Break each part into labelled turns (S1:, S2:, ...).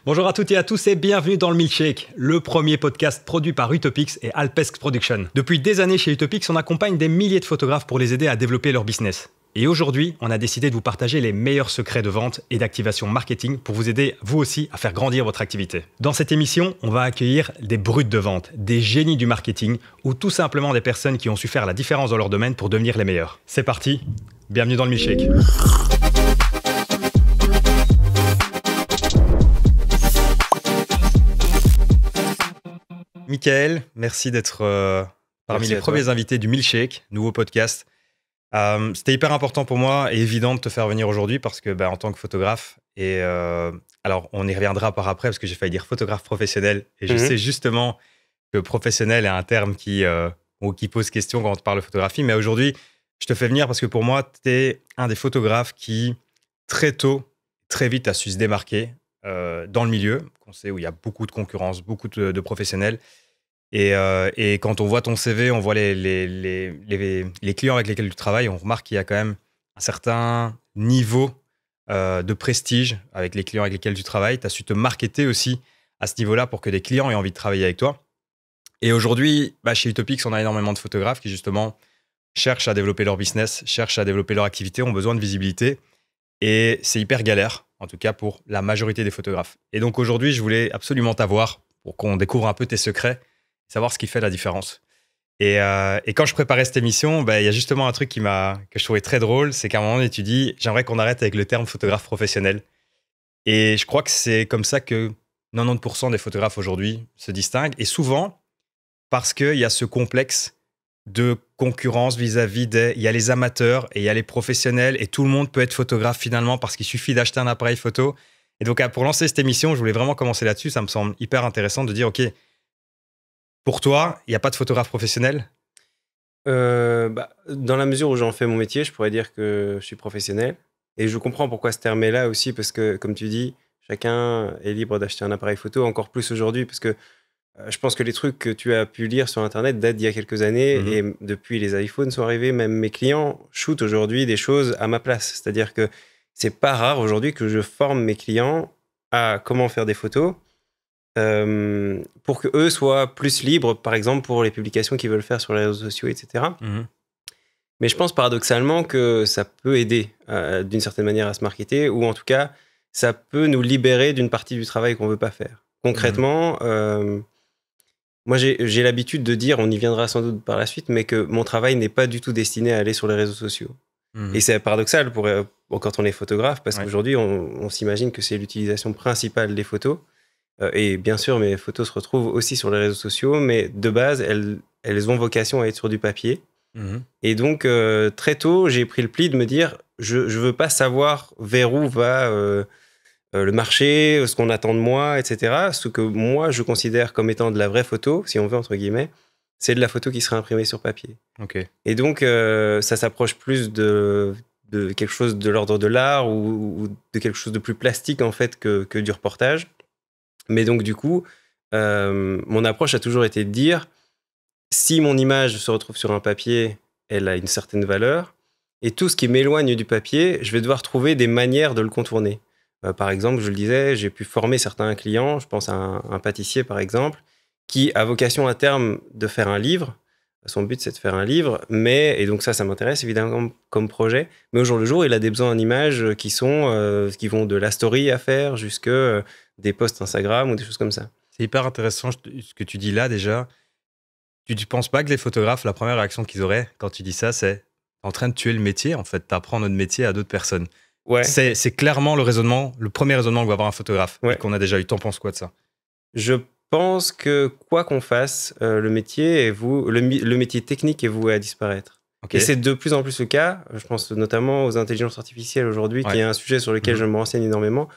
S1: Bonjour à toutes et à tous et bienvenue dans le Milkshake, le premier podcast produit par Utopix et Alpesk Production. Depuis des années chez Utopix, on accompagne des milliers de photographes pour les aider à développer leur business. Et aujourd'hui, on a décidé de vous partager les meilleurs secrets de vente et d'activation marketing pour vous aider, vous aussi, à faire grandir votre activité. Dans cette émission, on va accueillir des brutes de vente, des génies du marketing ou tout simplement des personnes qui ont su faire la différence dans leur domaine pour devenir les meilleurs. C'est parti, bienvenue dans le Milkshake. Michael, merci d'être parmi les premiers invités du Milkshake, nouveau podcast. C'était hyper important pour moi et évident de te faire venir aujourd'hui parce que en tant que photographe, alors on y reviendra par après parce que j'ai failli dire photographe professionnel et je sais justement que professionnel est un terme qui pose question quand on te parle de photographie, mais aujourd'hui je te fais venir parce que pour moi tu es un des photographes qui très tôt, très vite a su se démarquer dans le milieu, qu'on sait où il y a beaucoup de concurrence, beaucoup de professionnels. Et quand on voit ton CV, on voit les clients avec lesquels tu travailles, on remarque qu'il y a quand même un certain niveau de prestige avec les clients avec lesquels tu travailles. Tu as su te marketer aussi à ce niveau-là pour que des clients aient envie de travailler avec toi. Et aujourd'hui, chez Utopix, on a énormément de photographes qui justement cherchent à développer leur business, cherchent à développer leur activité, ont besoin de visibilité. Et c'est hyper galère, en tout cas pour la majorité des photographes. Et donc aujourd'hui, je voulais absolument t'avoir pour qu'on découvre un peu tes secrets, savoir ce qui fait la différence. Et quand je préparais cette émission, il y a justement un truc que je trouvais très drôle, c'est qu'à un moment donné, tu dis « j'aimerais qu'on arrête avec le terme photographe professionnel ». Et je crois que c'est comme ça que 90% des photographes aujourd'hui se distinguent. Et souvent, parce qu'il y a ce complexe de concurrence vis-à-vis il y a les amateurs et il y a les professionnels et tout le monde peut être photographe finalement parce qu'il suffit d'acheter un appareil photo. Et donc, pour lancer cette émission, je voulais vraiment commencer là-dessus. Ça me semble hyper intéressant de dire, OK, pour toi, il n'y a pas de photographe professionnel ?
S2: Dans la mesure où j'en fais mon métier, je pourrais dire que je suis professionnel. Et je comprends pourquoi ce terme est là aussi, parce que, comme tu dis, chacun est libre d'acheter un appareil photo, encore plus aujourd'hui, parce que je pense que les trucs que tu as pu lire sur Internet datent d'il y a quelques années, et depuis les iPhones sont arrivés, même mes clients shootent aujourd'hui des choses à ma place. C'est-à-dire que c'est pas rare aujourd'hui que je forme mes clients à comment faire des photos, pour qu'eux soient plus libres, par exemple, pour les publications qu'ils veulent faire sur les réseaux sociaux, etc. Mais je pense paradoxalement que ça peut aider d'une certaine manière à se marketer, ou en tout cas, ça peut nous libérer d'une partie du travail qu'on ne veut pas faire. Concrètement, moi j'ai l'habitude de dire, on y viendra sans doute par la suite, mais que mon travail n'est pas du tout destiné à aller sur les réseaux sociaux. Et c'est paradoxal quand on est photographe, parce qu'aujourd'hui, on s'imagine que c'est l'utilisation principale des photos. Et bien sûr, mes photos se retrouvent aussi sur les réseaux sociaux, mais de base, elles ont vocation à être sur du papier. Et donc, très tôt, j'ai pris le pli de me dire, je ne veux pas savoir vers où va le marché, ce qu'on attend de moi, etc. Ce que moi, je considère comme étant de la vraie photo, si on veut, entre guillemets, c'est de la photo qui sera imprimée sur papier. Et donc, ça s'approche plus de quelque chose de l'ordre de l'art ou de quelque chose de plus plastique, en fait, que du reportage. Mais donc, du coup, mon approche a toujours été de dire, si mon image se retrouve sur un papier, elle a une certaine valeur, et tout ce qui m'éloigne du papier, je vais devoir trouver des manières de le contourner. Par exemple, je le disais, j'ai pu former certains clients, je pense à un pâtissier par exemple, qui a vocation à terme de faire un livre. Son but, c'est de faire un livre, et donc ça m'intéresse évidemment comme projet. Mais au jour le jour, il a des besoins en images qui vont de la story à faire jusque des posts Instagram ou des choses comme ça.
S1: C'est hyper intéressant ce que tu dis là déjà. Tu ne penses pas que les photographes, la première réaction qu'ils auraient quand tu dis ça, c'est en train de tuer le métier, en fait, t'apprends notre métier à d'autres personnes.
S2: Ouais.
S1: C'est clairement le premier raisonnement que va avoir un photographe et qu'on a déjà eu. T'en penses quoi de ça ?
S2: Je pense que quoi qu'on fasse, le métier technique est voué à disparaître. Et c'est de plus en plus le cas. Je pense notamment aux intelligences artificielles aujourd'hui, qui est un sujet sur lequel je me renseigne énormément.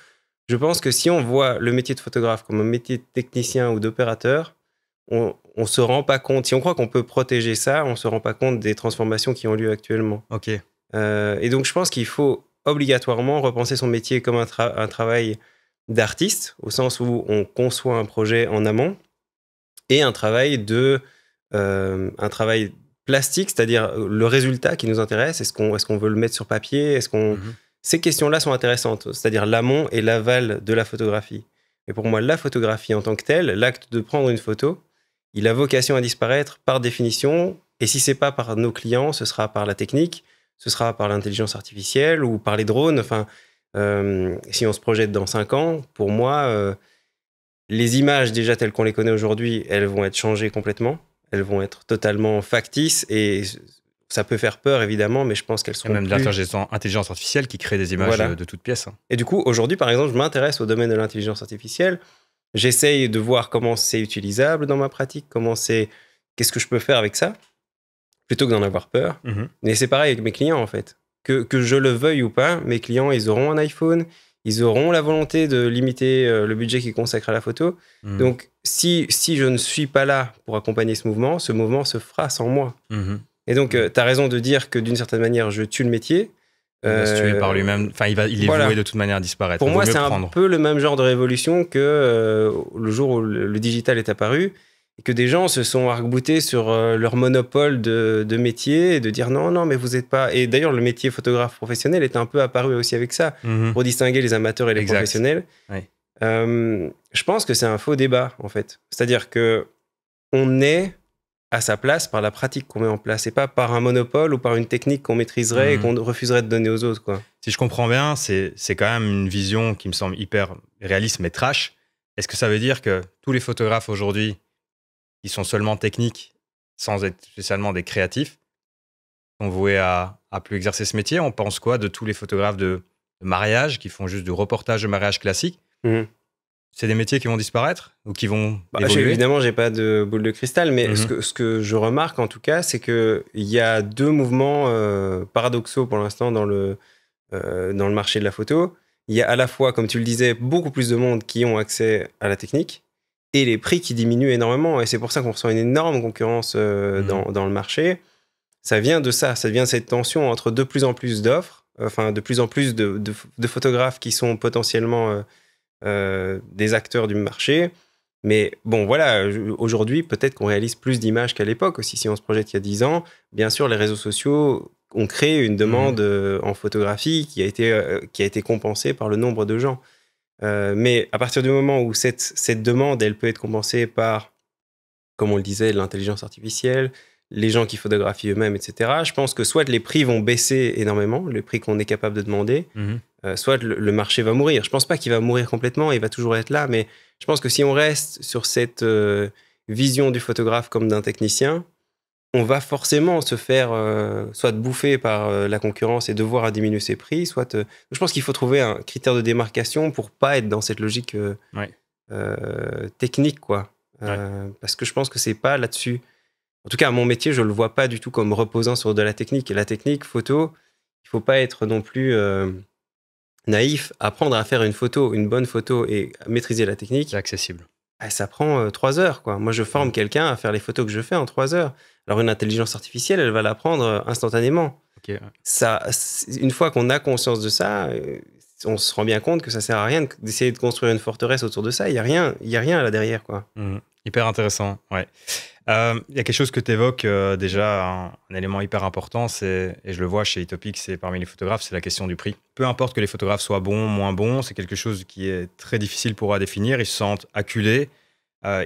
S2: Je pense que si on voit le métier de photographe comme un métier de technicien ou d'opérateur, on ne se rend pas compte. Si on croit qu'on peut protéger ça, on ne se rend pas compte des transformations qui ont lieu actuellement. Et donc, je pense qu'il faut obligatoirement repenser son métier comme un travail d'artiste, au sens où on conçoit un projet en amont, et un travail plastique, c'est-à-dire le résultat qui nous intéresse. Est-ce qu'on veut le mettre sur papier ? Ces questions-là sont intéressantes, c'est-à-dire l'amont et l'aval de la photographie. Et pour moi, la photographie en tant que telle, l'acte de prendre une photo, il a vocation à disparaître par définition. Et si c'est pas par nos clients, ce sera par la technique, ce sera par l'intelligence artificielle ou par les drones. Enfin, si on se projette dans 5 ans, pour moi, les images déjà telles qu'on les connaît aujourd'hui, elles vont être changées complètement. Elles vont être totalement factices et ça peut faire peur évidemment, mais je pense qu'elles seront
S1: même de l'intelligence artificielle qui crée des images de toutes pièces.
S2: Et du coup, aujourd'hui, par exemple, je m'intéresse au domaine de l'intelligence artificielle. J'essaye de voir comment c'est utilisable dans ma pratique, qu'est-ce que je peux faire avec ça, plutôt que d'en avoir peur. Mais c'est pareil avec mes clients, en fait. Que je le veuille ou pas, mes clients, ils auront un iPhone, ils auront la volonté de limiter le budget qu'ils consacrent à la photo. Donc, si je ne suis pas là pour accompagner ce mouvement se fera sans moi. Et donc, tu as raison de dire que d'une certaine manière, je tue le métier.
S1: Il va se tuer par lui-même. Enfin, il est voué de toute manière à disparaître.
S2: Pour moi, c'est un peu le même genre de révolution que le jour où le digital est apparu et que des gens se sont arc-boutés sur leur monopole de métier et de dire non, mais vous n'êtes pas... Et d'ailleurs, le métier photographe professionnel est un peu apparu aussi avec ça, pour distinguer les amateurs et les professionnels.
S1: Oui.
S2: Je pense que c'est un faux débat, en fait. C'est-à-dire qu'on est à sa place par la pratique qu'on met en place et pas par un monopole ou par une technique qu'on maîtriserait et qu'on refuserait de donner aux autres, quoi.
S1: Si je comprends bien, c'est quand même une vision qui me semble hyper réaliste mais trash. Est-ce que ça veut dire que tous les photographes aujourd'hui qui sont seulement techniques sans être spécialement des créatifs sont voués à plus exercer ce métier? On pense quoi de tous les photographes de mariage qui font juste du reportage de mariage classique? C'est des métiers qui vont disparaître ou qui vont évoluer?
S2: Évidemment, j'ai pas de boule de cristal, mais ce que je remarque en tout cas, c'est qu'il y a 2 mouvements paradoxaux pour l'instant dans le marché de la photo. Il y a à la fois, comme tu le disais, beaucoup plus de monde qui ont accès à la technique et les prix qui diminuent énormément. Et c'est pour ça qu'on ressent une énorme concurrence dans le marché. Ça vient de ça vient de cette tension entre de plus en plus d'offres, enfin de plus en plus de photographes qui sont potentiellement... des acteurs du marché. Mais bon, voilà, aujourd'hui, peut-être qu'on réalise plus d'images qu'à l'époque aussi. Si on se projette il y a 10 ans, bien sûr, les réseaux sociaux ont créé une demande en photographie qui a été compensée par le nombre de gens. Mais à partir du moment où cette demande, elle peut être compensée par, comme on le disait, l'intelligence artificielle, les gens qui photographient eux-mêmes, etc., je pense que soit les prix vont baisser énormément, le prix qu'on est capable de demander, soit le marché va mourir. Je pense pas qu'il va mourir complètement, il va toujours être là, mais je pense que si on reste sur cette vision du photographe comme d'un technicien, on va forcément se faire soit bouffer par la concurrence et devoir à diminuer ses prix, soit... Je pense qu'il faut trouver un critère de démarcation pour pas être dans cette logique technique, quoi. Parce que je pense que c'est pas là-dessus. En tout cas, mon métier, je le vois pas du tout comme reposant sur de la technique. Et la technique photo, il faut pas être non plus naïf. Apprendre à faire une bonne photo et maîtriser la technique,
S1: c'est accessible.
S2: Ça prend 3 heures, quoi. Moi, je forme quelqu'un à faire les photos que je fais en 3 heures. Alors, une intelligence artificielle, elle va l'apprendre instantanément.
S1: Okay.
S2: Ça, une fois qu'on a conscience de ça, on se rend bien compte que ça sert à rien d'essayer de construire une forteresse autour de ça. Il y a rien là derrière, quoi.
S1: Hyper intéressant, ouais. Il y a quelque chose que tu évoques déjà, un élément hyper important, et je le vois chez Etopics et parmi les photographes, c'est la question du prix. Peu importe que les photographes soient bons, moins bons, c'est quelque chose qui est très difficile pour eux à définir. Ils se sentent acculés,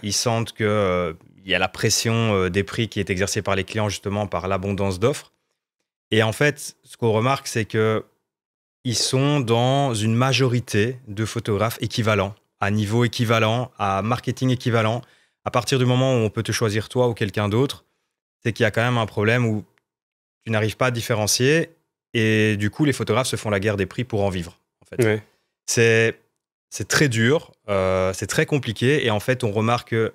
S1: ils sentent qu'il y a la pression des prix qui est exercée par les clients justement par l'abondance d'offres. Et en fait, ce qu'on remarque, c'est qu'ils sont dans une majorité de photographes équivalents, à niveau équivalent, à marketing équivalent. À partir du moment où on peut te choisir toi ou quelqu'un d'autre, c'est qu'il y a quand même un problème où tu n'arrives pas à différencier et du coup, les photographes se font la guerre des prix pour en vivre. En fait.
S2: Ouais.
S1: C'est très dur, c'est très compliqué et en fait, on remarque que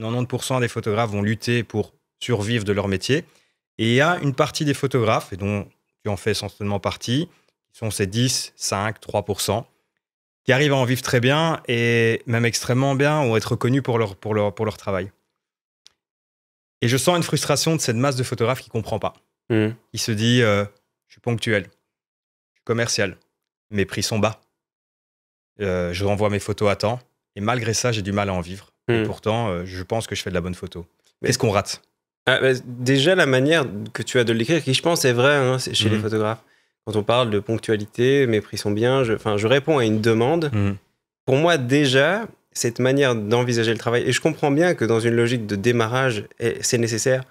S1: 90% des photographes vont lutter pour survivre de leur métier et il y a une partie des photographes, et dont tu en fais essentiellement partie, qui sont ces 10, 5, 3%, qui arrivent à en vivre très bien et même extrêmement bien ou être reconnus pour leur travail. Et je sens une frustration de cette masse de photographes qui ne comprend pas. Il se dit, je suis ponctuel, je suis commercial, mes prix sont bas, je renvoie mes photos à temps et malgré ça, j'ai du mal à en vivre. Et pourtant, je pense que je fais de la bonne photo. Qu'est-ce qu'on rate?
S2: Déjà, la manière que tu as de l'écrire, qui je pense est vraie c'est chez les photographes. Quand on parle de ponctualité, mes prix sont bien, je réponds à une demande. Pour moi, déjà, cette manière d'envisager le travail, et je comprends bien que dans une logique de démarrage, c'est nécessaire,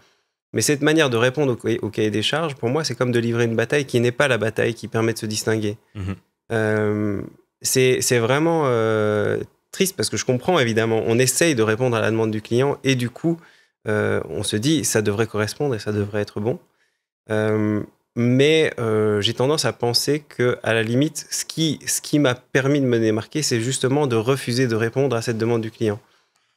S2: mais cette manière de répondre au cahier des charges, pour moi, c'est comme de livrer une bataille qui n'est pas la bataille qui permet de se distinguer. C'est vraiment triste parce que je comprends, évidemment. On essaye de répondre à la demande du client et du coup, on se dit ça devrait correspondre et ça devrait être bon. Mais j'ai tendance à penser qu'à la limite, ce qui m'a permis de me démarquer, c'est justement de refuser de répondre à cette demande du client.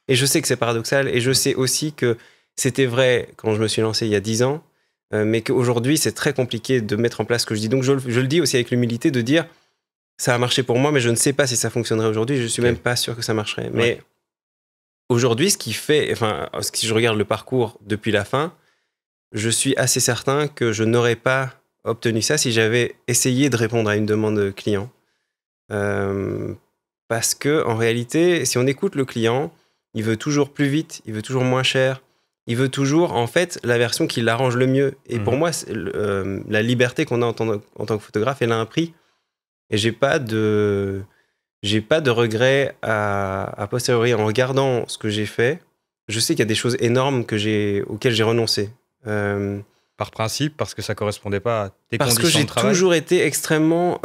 S2: Et je sais que c'est paradoxal et je sais aussi que c'était vrai quand je me suis lancé il y a 10 ans, mais qu'aujourd'hui, c'est très compliqué de mettre en place ce que je dis. Donc, je le dis aussi avec l'humilité de dire ça a marché pour moi, mais je ne sais pas si ça fonctionnerait aujourd'hui. Je ne suis même pas sûr que ça marcherait. Mais aujourd'hui, si je regarde le parcours depuis la fin, je suis assez certain que je n'aurais pas obtenu ça si j'avais essayé de répondre à une demande client. Parce que en réalité, si on écoute le client, il veut toujours plus vite, il veut toujours moins cher, il veut toujours en fait la version qui l'arrange le mieux. Et pour moi, la liberté qu'on a en tant que photographe, elle a un prix. Et j'ai pas de regret à posteriori en regardant ce que j'ai fait. Je sais qu'il y a des choses énormes auxquelles j'ai renoncé.
S1: Par principe, parce que ça correspondait pas à tes conditions de travail.
S2: Parce que j'ai toujours été extrêmement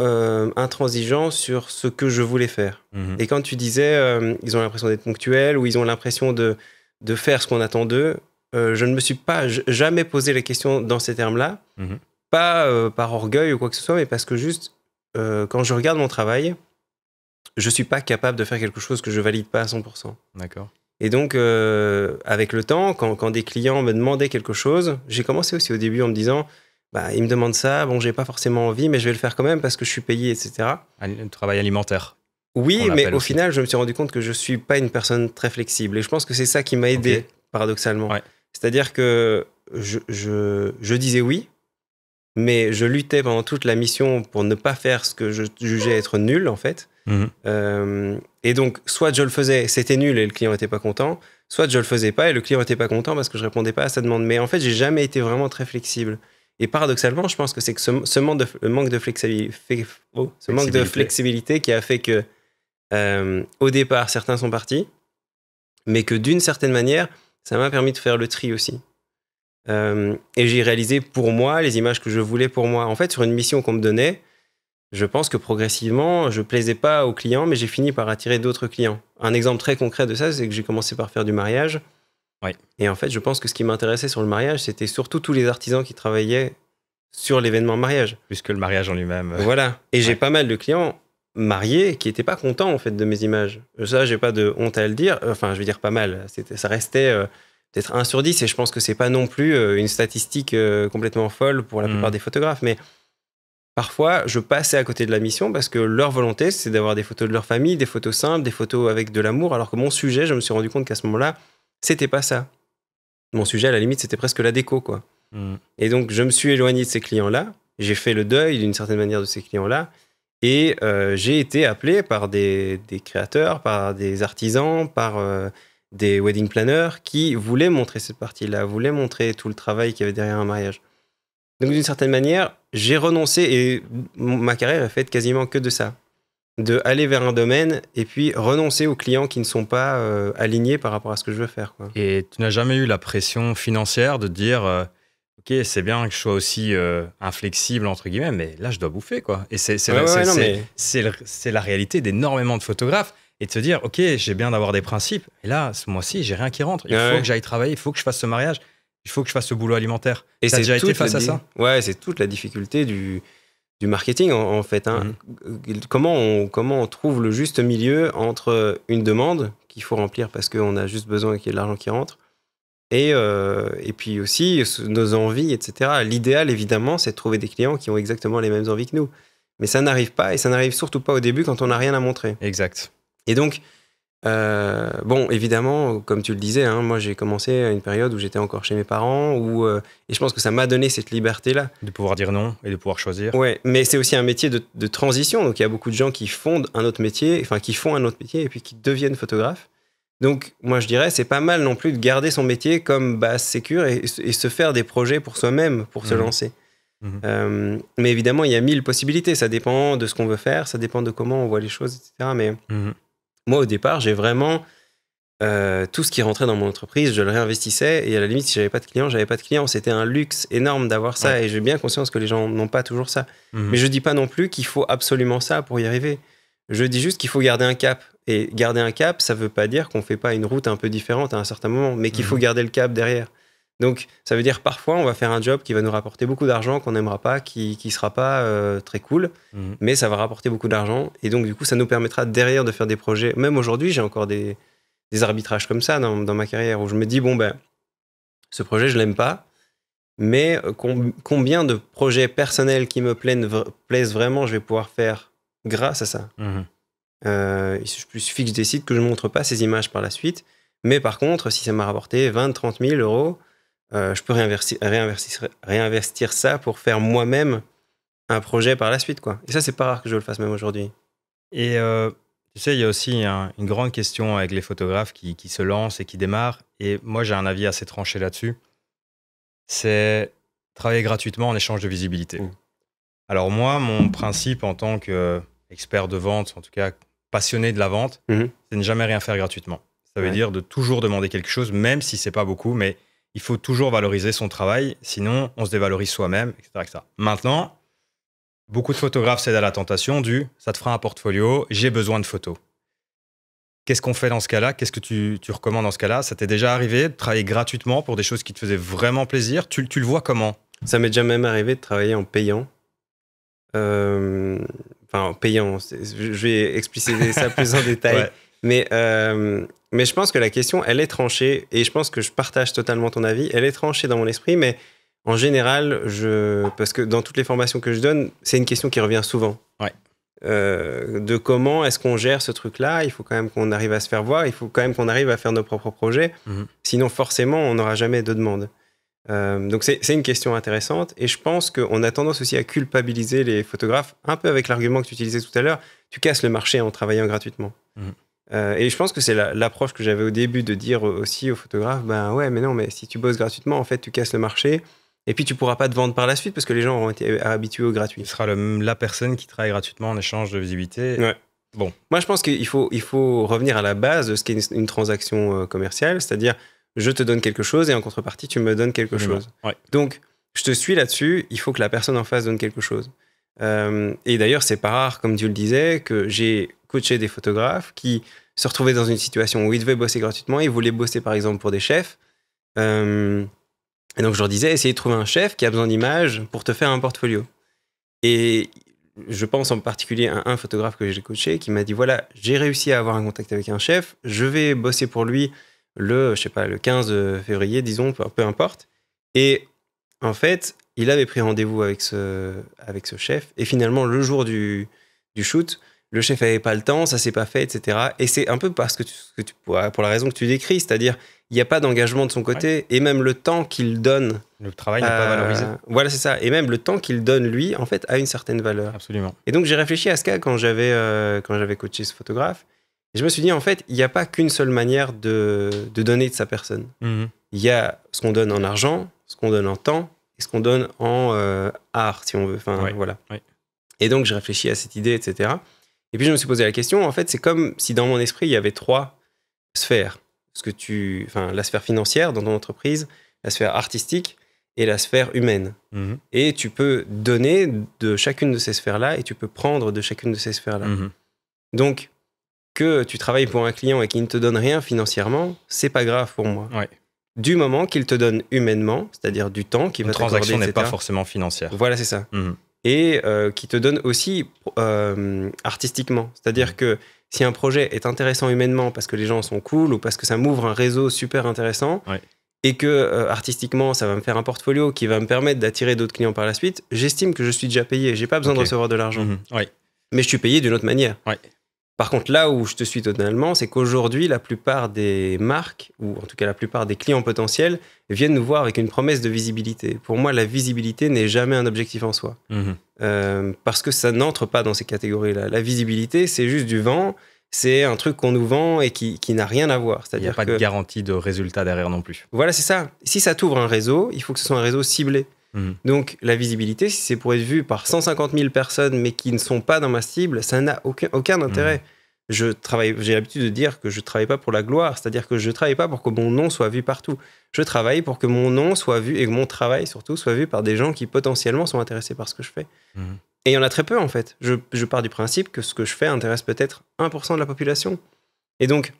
S2: intransigeant sur ce que je voulais faire. Et quand tu disais, ils ont l'impression d'être ponctuels ou ils ont l'impression de faire ce qu'on attend d'eux, je ne me suis pas jamais posé les questions dans ces termes-là. Pas par orgueil ou quoi que ce soit, mais parce que juste, quand je regarde mon travail, je ne suis pas capable de faire quelque chose que je ne valide pas à 100%.
S1: D'accord.
S2: Et donc, avec le temps, quand des clients me demandaient quelque chose, j'ai commencé aussi au début en me disant, ils me demandent ça, bon, j'ai pas forcément envie, mais je vais le faire quand même parce que je suis payé, etc.
S1: Un travail alimentaire.
S2: Oui, mais au final, je me suis rendu compte que je suis pas une personne très flexible. Et je pense que c'est ça qui m'a aidé, paradoxalement. Ouais. C'est-à-dire que je disais oui, mais je luttais pendant toute la mission pour ne pas faire ce que je jugeais être nul, en fait. Et donc, soit je le faisais, c'était nul et le client n'était pas content, soit je le faisais pas et le client n'était pas content parce que je répondais pas à sa demande. Mais en fait, j'ai jamais été vraiment très flexible. Et paradoxalement, je pense que c'est que ce manque de flexibilité qui a fait que, au départ, certains sont partis, mais que d'une certaine manière, ça m'a permis de faire le tri aussi. Et j'ai réalisé pour moi les images que je voulais pour moi. En fait, sur une mission qu'on me donnait, je pense que progressivement, je plaisais pas aux clients, mais j'ai fini par attirer d'autres clients. Un exemple très concret de ça, c'est que j'ai commencé par faire du mariage.
S1: Ouais.
S2: Et en fait, je pense que ce qui m'intéressait sur le mariage, c'était surtout tous les artisans qui travaillaient sur l'événement mariage.
S1: Plus que le mariage en lui-même.
S2: Voilà. Et j'ai pas mal de clients mariés qui étaient pas contents en fait de mes images. Ça, j'ai pas de honte à le dire. Enfin, je veux dire pas mal. Ça restait peut-être 1 sur 10 et je pense que c'est pas non plus une statistique complètement folle pour la plupart des photographes. Mais parfois, je passais à côté de la mission parce que leur volonté, c'est d'avoir des photos de leur famille, des photos simples, des photos avec de l'amour, alors que mon sujet, je me suis rendu compte qu'à ce moment-là, c'était pas ça. Mon sujet, à la limite, c'était presque la déco, quoi. Et donc, je me suis éloigné de ces clients-là. J'ai fait le deuil, d'une certaine manière, de ces clients-là. Et j'ai été appelé par des créateurs, par des artisans, par des wedding planners qui voulaient montrer cette partie-là, voulaient montrer tout le travail qu'il y avait derrière un mariage. Donc, d'une certaine manière, j'ai renoncé et ma carrière est faite quasiment que de ça. De aller vers un domaine et puis renoncer aux clients qui ne sont pas alignés par rapport à ce que je veux faire, quoi.
S1: Et tu n'as jamais eu la pression financière de te dire ok, c'est bien que je sois aussi inflexible, entre guillemets, mais là, je dois bouffer, quoi. Et c'est la réalité d'énormément de photographes. Et de se dire, ok, j'ai bien d'avoir des principes. Et là, ce mois-ci, j'ai rien qui rentre. Il faut que j'aille travailler, il faut que je fasse ce mariage. Il faut que je fasse ce boulot alimentaire. Et tu as déjà été face à ça ?
S2: Ouais, c'est toute la difficulté du marketing, en fait. Hein. Comment on trouve le juste milieu entre une demande qu'il faut remplir parce qu'on a juste besoin qu'il y ait de l'argent qui rentre et puis aussi nos envies, etc. L'idéal, évidemment, c'est de trouver des clients qui ont exactement les mêmes envies que nous. Mais ça n'arrive pas et ça n'arrive surtout pas au début quand on n'a rien à montrer.
S1: Exact.
S2: Et donc, bon, évidemment, comme tu le disais, hein, moi j'ai commencé à une période où j'étais encore chez mes parents, et je pense que ça m'a donné cette liberté-là.
S1: De pouvoir dire non et de pouvoir choisir.
S2: Ouais, mais c'est aussi un métier de transition, donc il y a beaucoup de gens qui font un autre métier et puis qui deviennent photographes. Donc moi je dirais, c'est pas mal non plus de garder son métier comme base sécure et se faire des projets pour soi-même, pour se lancer. Mais évidemment, il y a 1000 possibilités, ça dépend de ce qu'on veut faire, ça dépend de comment on voit les choses, etc. Mais Moi, au départ, j'ai vraiment tout ce qui rentrait dans mon entreprise, je le réinvestissais. Et à la limite, si j'avais pas de clients, C'était un luxe énorme d'avoir ça. Ouais. Et j'ai bien conscience que les gens n'ont pas toujours ça. Mais je dis pas non plus qu'il faut absolument ça pour y arriver. Je dis juste qu'il faut garder un cap. Et garder un cap, ça veut pas dire qu'on fait pas une route un peu différente à un certain moment, mais qu'il faut garder le cap derrière. Donc, ça veut dire parfois, on va faire un job qui va nous rapporter beaucoup d'argent, qu'on n'aimera pas, qui sera pas très cool, mais ça va rapporter beaucoup d'argent. Et donc, du coup, ça nous permettra derrière de faire des projets. Même aujourd'hui, j'ai encore des arbitrages comme ça dans ma carrière où je me dis, bon, ben, ce projet, je l'aime pas, mais combien de projets personnels qui me plaisent vraiment, je vais pouvoir faire grâce à ça. Il suffit que je décide que je ne montre pas ces images par la suite, mais par contre, si ça m'a rapporté 20-30 000 euros, je peux réinvestir ça pour faire moi-même un projet par la suite, quoi. Et ça, c'est pas rare que je le fasse même aujourd'hui.
S1: Et tu sais, il y a aussi une grande question avec les photographes qui se lancent et qui démarrent. Et moi, j'ai un avis assez tranché là-dessus. C'est travailler gratuitement en échange de visibilité. Alors moi, mon principe en tant qu'expert de vente, en tout cas passionné de la vente, c'est de ne jamais rien faire gratuitement. Ça veut dire de toujours demander quelque chose, même si c'est pas beaucoup, mais il faut toujours valoriser son travail, sinon on se dévalorise soi-même, etc., etc. Maintenant, beaucoup de photographes cèdent à la tentation du « ça te fera un portfolio, j'ai besoin de photos ». Qu'est-ce qu'on fait dans ce cas-là? Qu'est-ce que tu recommandes dans ce cas-là? Ça t'est déjà arrivé de travailler gratuitement pour des choses qui te faisaient vraiment plaisir? Tu le vois comment?
S2: Ça m'est déjà même arrivé de travailler en payant. En payant, je vais expliciter ça plus en détail. Ouais. Mais je pense que la question, elle est tranchée, et je pense que je partage totalement ton avis. Elle est tranchée dans mon esprit, mais en général, parce que dans toutes les formations que je donne, c'est une question qui revient souvent.
S1: Ouais.
S2: De comment est-ce qu'on gère ce truc-là. Il faut quand même qu'on arrive à se faire voir, il faut quand même qu'on arrive à faire nos propres projets. Sinon, forcément, on n'aura jamais de demande. Donc, c'est une question intéressante, et je pense qu'on a tendance aussi à culpabiliser les photographes, un peu avec l'argument que tu utilisais tout à l'heure. Tu casses le marché en travaillant gratuitement. Et je pense que c'est l'approche que j'avais au début, de dire aussi aux photographes, ben ouais, mais non, mais si tu bosses gratuitement, en fait, tu casses le marché, et puis tu pourras pas te vendre par la suite parce que les gens auront été habitués au gratuit.
S1: Tu seras la personne qui travaille gratuitement en échange de visibilité.
S2: Ouais. Bon. Moi, je pense qu'il faut revenir à la base de ce qu'est une transaction commerciale, c'est-à-dire, je te donne quelque chose et en contrepartie, tu me donnes quelque chose.
S1: Ouais.
S2: Donc, je te suis là-dessus, il faut que la personne en face donne quelque chose. Et d'ailleurs, c'est pas rare, comme tu le disais, que j'ai coaché des photographes qui se retrouvaient dans une situation où ils devaient bosser gratuitement, ils voulaient bosser par exemple pour des chefs. Et donc, je leur disais, essayez de trouver un chef qui a besoin d'images pour te faire un portfolio. Et je pense en particulier à un photographe que j'ai coaché qui m'a dit, voilà, j'ai réussi à avoir un contact avec un chef, je vais bosser pour lui le 15 février, disons, peu importe. Et en fait, il avait pris rendez-vous avec ce chef. Et finalement, le jour du shoot, le chef n'avait pas le temps, ça s'est pas fait, etc. Et c'est un peu parce que pour la raison que tu décris, c'est-à-dire, il n'y a pas d'engagement de son côté, et même le temps qu'il donne...
S1: Le travail n'est pas valorisé.
S2: Voilà, c'est ça. Et même le temps qu'il donne, lui, en fait, a une certaine valeur.
S1: Absolument.
S2: Et donc, j'ai réfléchi à ce cas quand j'avais coaché ce photographe. Et je me suis dit, en fait, il n'y a pas qu'une seule manière de donner de sa personne. Il y a ce qu'on donne en argent, ce qu'on donne en temps, et ce qu'on donne en art, si on veut. Enfin, voilà. Ouais. Et donc, j'ai réfléchi à cette idée, etc. Et puis, je me suis posé la question, en fait, c'est comme si dans mon esprit, il y avait 3 sphères. La sphère financière dans ton entreprise, la sphère artistique et la sphère humaine. Et tu peux donner de chacune de ces sphères-là et tu peux prendre de chacune de ces sphères-là. Donc, que tu travailles pour un client et qu'il ne te donne rien financièrement, c'est pas grave pour moi. Ouais. Du moment qu'il te donne humainement, c'est-à-dire du temps qui va t'accorder,
S1: une transaction n'est pas forcément financière.
S2: Voilà, c'est ça. Et qui te donne aussi artistiquement. C'est-à-dire que si un projet est intéressant humainement parce que les gens sont cool ou parce que ça m'ouvre un réseau super intéressant, et que artistiquement, ça va me faire un portfolio qui va me permettre d'attirer d'autres clients par la suite, j'estime que je suis déjà payé. J'ai pas besoin de recevoir de l'argent. Mais je suis payé d'une autre manière. Par contre, là où je te suis totalement, c'est qu'aujourd'hui, la plupart des marques, ou en tout cas la plupart des clients potentiels, viennent nous voir avec une promesse de visibilité. Pour moi, la visibilité n'est jamais un objectif en soi. Parce que ça n'entre pas dans ces catégories-là. La visibilité, c'est juste du vent, c'est un truc qu'on nous vend et qui n'a rien à voir.
S1: Il n'y a pas de garantie de résultat derrière non plus.
S2: Voilà, c'est ça. Si ça t'ouvre un réseau, il faut que ce soit un réseau ciblé. Donc, la visibilité, si c'est pour être vu par 150 000 personnes, mais qui ne sont pas dans ma cible, ça n'a aucun intérêt. j'ai l'habitude de dire que je travaille pas pour la gloire, c'est-à-dire que je travaille pas pour que mon nom soit vu partout. Je travaille pour que mon nom soit vu et que mon travail surtout soit vu par des gens qui potentiellement sont intéressés par ce que je fais. Et il y en a très peu en fait. Je pars du principe que ce que je fais intéresse peut-être 1% de la population. Et donc,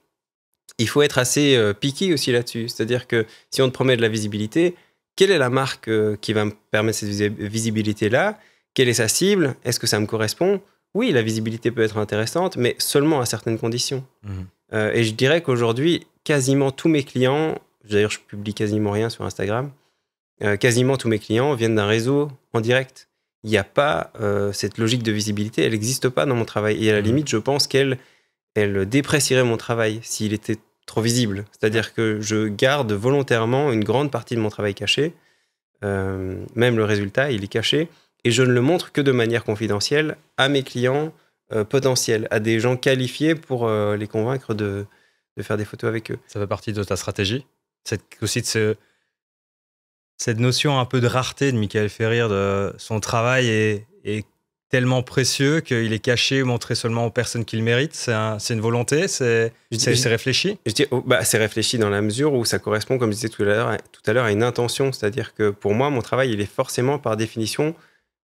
S2: il faut être assez picky aussi là-dessus. C'est-à-dire que si on te promet de la visibilité, quelle est la marque qui va me permettre cette visibilité-là? Quelle est sa cible? Est-ce que ça me correspond? Oui, la visibilité peut être intéressante, mais seulement à certaines conditions. Et je dirais qu'aujourd'hui, quasiment tous mes clients, d'ailleurs je publie quasiment rien sur Instagram, quasiment tous mes clients viennent d'un réseau en direct. Il n'y a pas cette logique de visibilité, elle n'existe pas dans mon travail. Et à la limite, je pense qu'elle déprécierait mon travail s'il était trop visible. C'est-à-dire que je garde volontairement une grande partie de mon travail caché. Même le résultat, il est caché. Et je ne le montre que de manière confidentielle à mes clients potentiels, à des gens qualifiés pour les convaincre de faire des photos avec eux.
S1: Ça fait partie de ta stratégie? Aussi de cette notion un peu de rareté de Michael Ferrier, de son travail est tellement précieux qu'il est caché, montré seulement aux personnes qui le méritent. C'est une volonté? C'est réfléchi?
S2: C'est réfléchi dans la mesure où ça correspond, comme je disais tout à l'heure, à une intention. C'est-à-dire que pour moi, mon travail, il est forcément, par définition,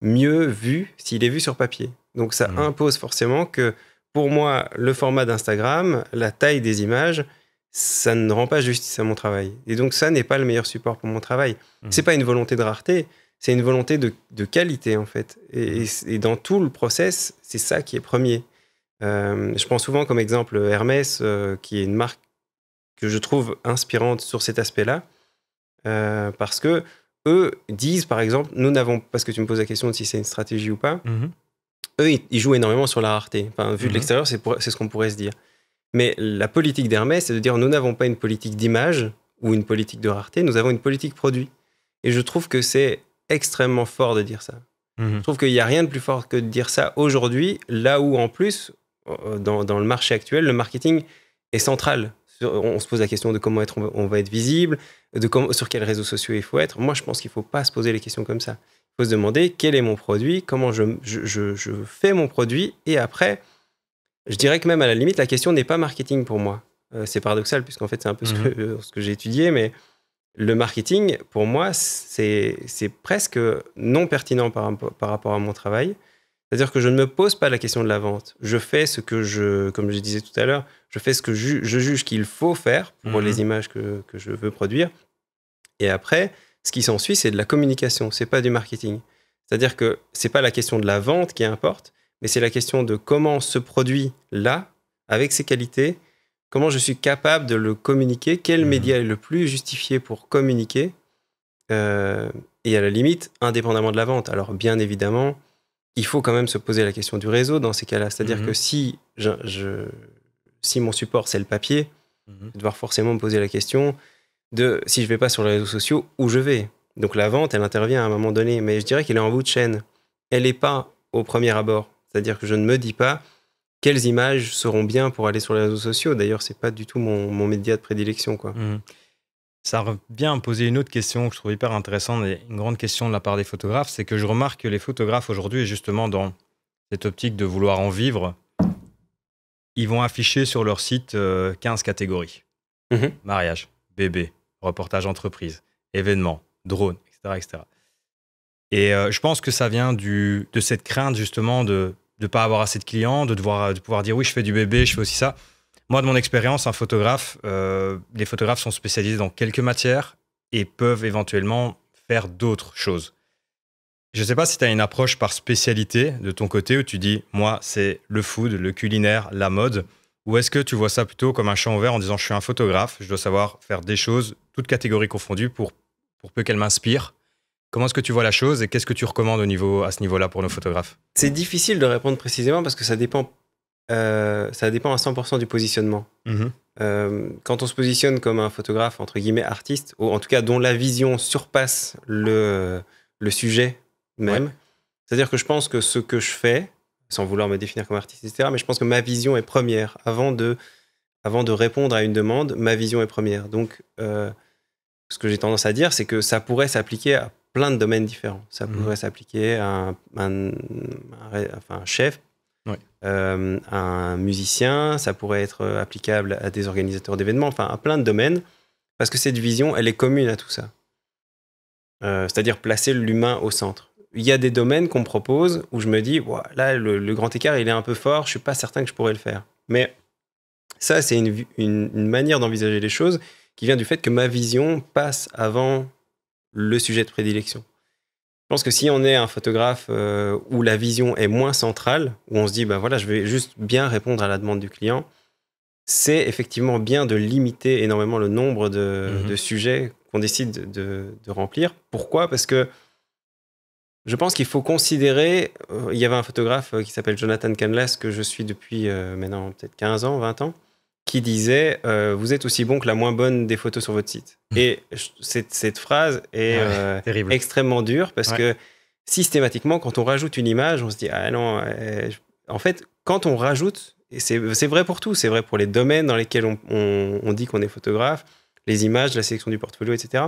S2: mieux vu s'il est vu sur papier. Donc ça impose forcément que, pour moi, le format d'Instagram, la taille des images, ça ne rend pas justice à mon travail. Et donc ça n'est pas le meilleur support pour mon travail. C'est pas une volonté de rareté, c'est une volonté de qualité, en fait. Et dans tout le process, c'est ça qui est premier. Je prends souvent comme exemple Hermès, qui est une marque que je trouve inspirante sur cet aspect-là, parce que eux disent, par exemple, parce que tu me poses la question de si c'est une stratégie ou pas, eux, ils jouent énormément sur la rareté. Enfin, vu de l'extérieur, c'est ce qu'on pourrait se dire. Mais la politique d'Hermès, c'est de dire, nous n'avons pas une politique d'image ou une politique de rareté, nous avons une politique produit. Et je trouve que c'est extrêmement fort de dire ça. Je trouve qu'il n'y a rien de plus fort que de dire ça aujourd'hui, là où, en plus, dans le marché actuel, le marketing est central. On se pose la question de comment on va être visible, sur quels réseaux sociaux il faut être. Moi, je pense qu'il ne faut pas se poser les questions comme ça. Il faut se demander quel est mon produit, comment je fais mon produit, et après, je dirais que même à la limite, la question n'est pas marketing pour moi. C'est paradoxal, puisqu'en fait, c'est un peu ce que j'ai étudié, mais le marketing, pour moi, c'est presque non pertinent par rapport à mon travail. C'est-à-dire que je ne me pose pas la question de la vente. Je fais ce que comme je disais tout à l'heure, je fais ce que je juge qu'il faut faire pour les images que je veux produire. Et après, ce qui s'ensuit, c'est de la communication. C'est pas du marketing. C'est-à-dire que c'est pas la question de la vente qui importe, mais c'est la question de comment ce produit-là, avec ses qualités, comment je suis capable de le communiquer, quel média est le plus justifié pour communiquer, et à la limite, indépendamment de la vente. Alors, bien évidemment, il faut quand même se poser la question du réseau dans ces cas-là. C'est-à-dire que si mon support, c'est le papier, je vais devoir forcément me poser la question de si je ne vais pas sur les réseaux sociaux, où je vais. Donc la vente, elle intervient à un moment donné, mais je dirais qu'elle est en bout de chaîne. Elle n'est pas au premier abord. C'est-à-dire que je ne me dis pas quelles images seront bien pour aller sur les réseaux sociaux. D'ailleurs, ce n'est pas du tout mon média de prédilection, quoi.
S1: Ça revient à me poser une autre question que je trouve hyper intéressante et une grande question de la part des photographes, c'est que je remarque que les photographes aujourd'hui, justement dans cette optique de vouloir en vivre, ils vont afficher sur leur site 15 catégories. Mariage, bébé, reportage entreprise, événements, drone, etc. etc. Et je pense que ça vient de cette crainte justement de ne pas avoir assez de clients, de pouvoir dire oui, je fais du bébé, je fais aussi ça. Moi, de mon expérience, un photographe, les photographes sont spécialisés dans quelques matières et peuvent éventuellement faire d'autres choses. Je ne sais pas si tu as une approche par spécialité de ton côté où tu dis, moi, c'est le food, le culinaire, la mode, ou est-ce que tu vois ça plutôt comme un champ ouvert en disant, je suis un photographe, je dois savoir faire des choses, toutes catégories confondues, pour peu qu'elles m'inspirent. Comment est-ce que tu vois la chose et qu'est-ce que tu recommandes à ce niveau-là pour nos photographes?
S2: C'est difficile de répondre précisément parce que ça dépend à 100% du positionnement. Quand on se positionne comme un photographe, entre guillemets, artiste, ou en tout cas dont la vision surpasse le sujet même, c'est-à-dire que je pense que ce que je fais, sans vouloir me définir comme artiste, etc., mais je pense que ma vision est première. Avant de répondre à une demande, ma vision est première. Donc, ce que j'ai tendance à dire, c'est que ça pourrait s'appliquer à plein de domaines différents. Ça pourrait s'appliquer à un chef, un musicien, ça pourrait être applicable à des organisateurs d'événements, enfin à plein de domaines, parce que cette vision, elle est commune à tout ça. C'est-à-dire placer l'humain au centre. Il y a des domaines qu'on me propose où je me dis, là, le grand écart, il est un peu fort, je suis pas certain que je pourrais le faire. Mais ça, c'est une manière d'envisager les choses qui vient du fait que ma vision passe avant le sujet de prédilection. Je pense que si on est un photographe où la vision est moins centrale, où on se dit, je vais juste bien répondre à la demande du client, c'est effectivement bien de limiter énormément le nombre de sujets qu'on décide de remplir. Pourquoi ? Parce que je pense qu'il faut considérer... il y avait un photographe qui s'appelle Jonathan Canlas, que je suis depuis maintenant peut-être 15 ans, 20 ans, qui disait « Vous êtes aussi bon que la moins bonne des photos sur votre site ». Et cette phrase est extrêmement dure parce que systématiquement, quand on rajoute une image, on se dit « Ah non, en fait, quand on rajoute, et c'est vrai pour tout, c'est vrai pour les domaines dans lesquels on dit qu'on est photographe, les images, la sélection du portfolio, etc.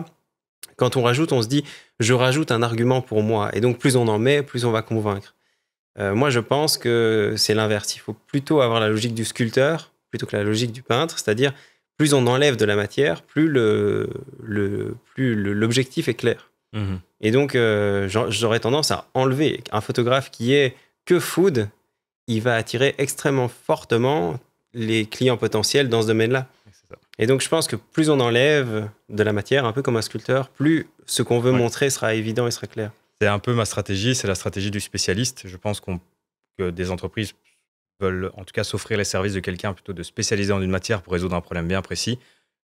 S2: Quand on rajoute, on se dit « Je rajoute un argument pour moi ». Et donc, plus on en met, plus on va convaincre. Moi, je pense que c'est l'inverse. Il faut plutôt avoir la logique du sculpteur plutôt que la logique du peintre, c'est-à-dire plus on enlève de la matière, plus l'objectif est clair. Et donc, j'aurais tendance à enlever. Un photographe qui est que food, il va attirer extrêmement fortement les clients potentiels dans ce domaine-là. Et donc, je pense que plus on enlève de la matière, un peu comme un sculpteur, plus ce qu'on veut montrer sera évident et sera clair.
S1: C'est un peu ma stratégie, c'est la stratégie du spécialiste. Je pense que des entreprises veulent en tout cas s'offrir les services de quelqu'un plutôt de spécialiser en une matière pour résoudre un problème bien précis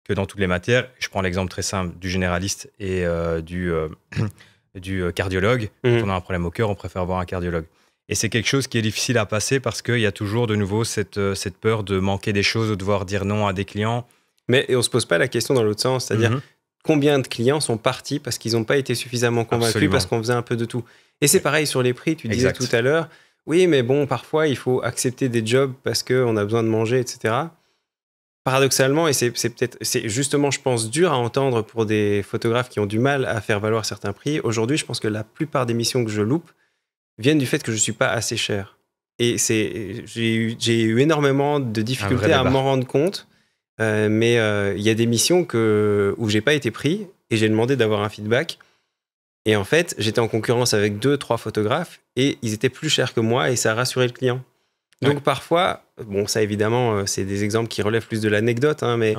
S1: que dans toutes les matières. Je prends l'exemple très simple du généraliste et du cardiologue. Quand on a un problème au cœur, on préfère voir un cardiologue. Et c'est quelque chose qui est difficile à passer parce qu'il y a toujours de nouveau cette peur de manquer des choses ou de devoir dire non à des clients.
S2: Mais on ne se pose pas la question dans l'autre sens, c'est-à-dire combien de clients sont partis parce qu'ils n'ont pas été suffisamment convaincus parce qu'on faisait un peu de tout. Et c'est pareil sur les prix, tu disais tout à l'heure, oui, mais bon, parfois, il faut accepter des jobs parce qu'on a besoin de manger, etc. Paradoxalement, et c'est justement, je pense, dur à entendre pour des photographes qui ont du mal à faire valoir certains prix. Aujourd'hui, je pense que la plupart des missions que je loupe viennent du fait que je ne suis pas assez cher. Et j'ai eu énormément de difficultés à m'en rendre compte. Mais il y a des missions où je n'ai pas été pris et j'ai demandé d'avoir un feedback. Et en fait, j'étais en concurrence avec 2-3 photographes et ils étaient plus chers que moi et ça a rassuré le client. Donc parfois, bon, ça évidemment, c'est des exemples qui relèvent plus de l'anecdote, hein, mais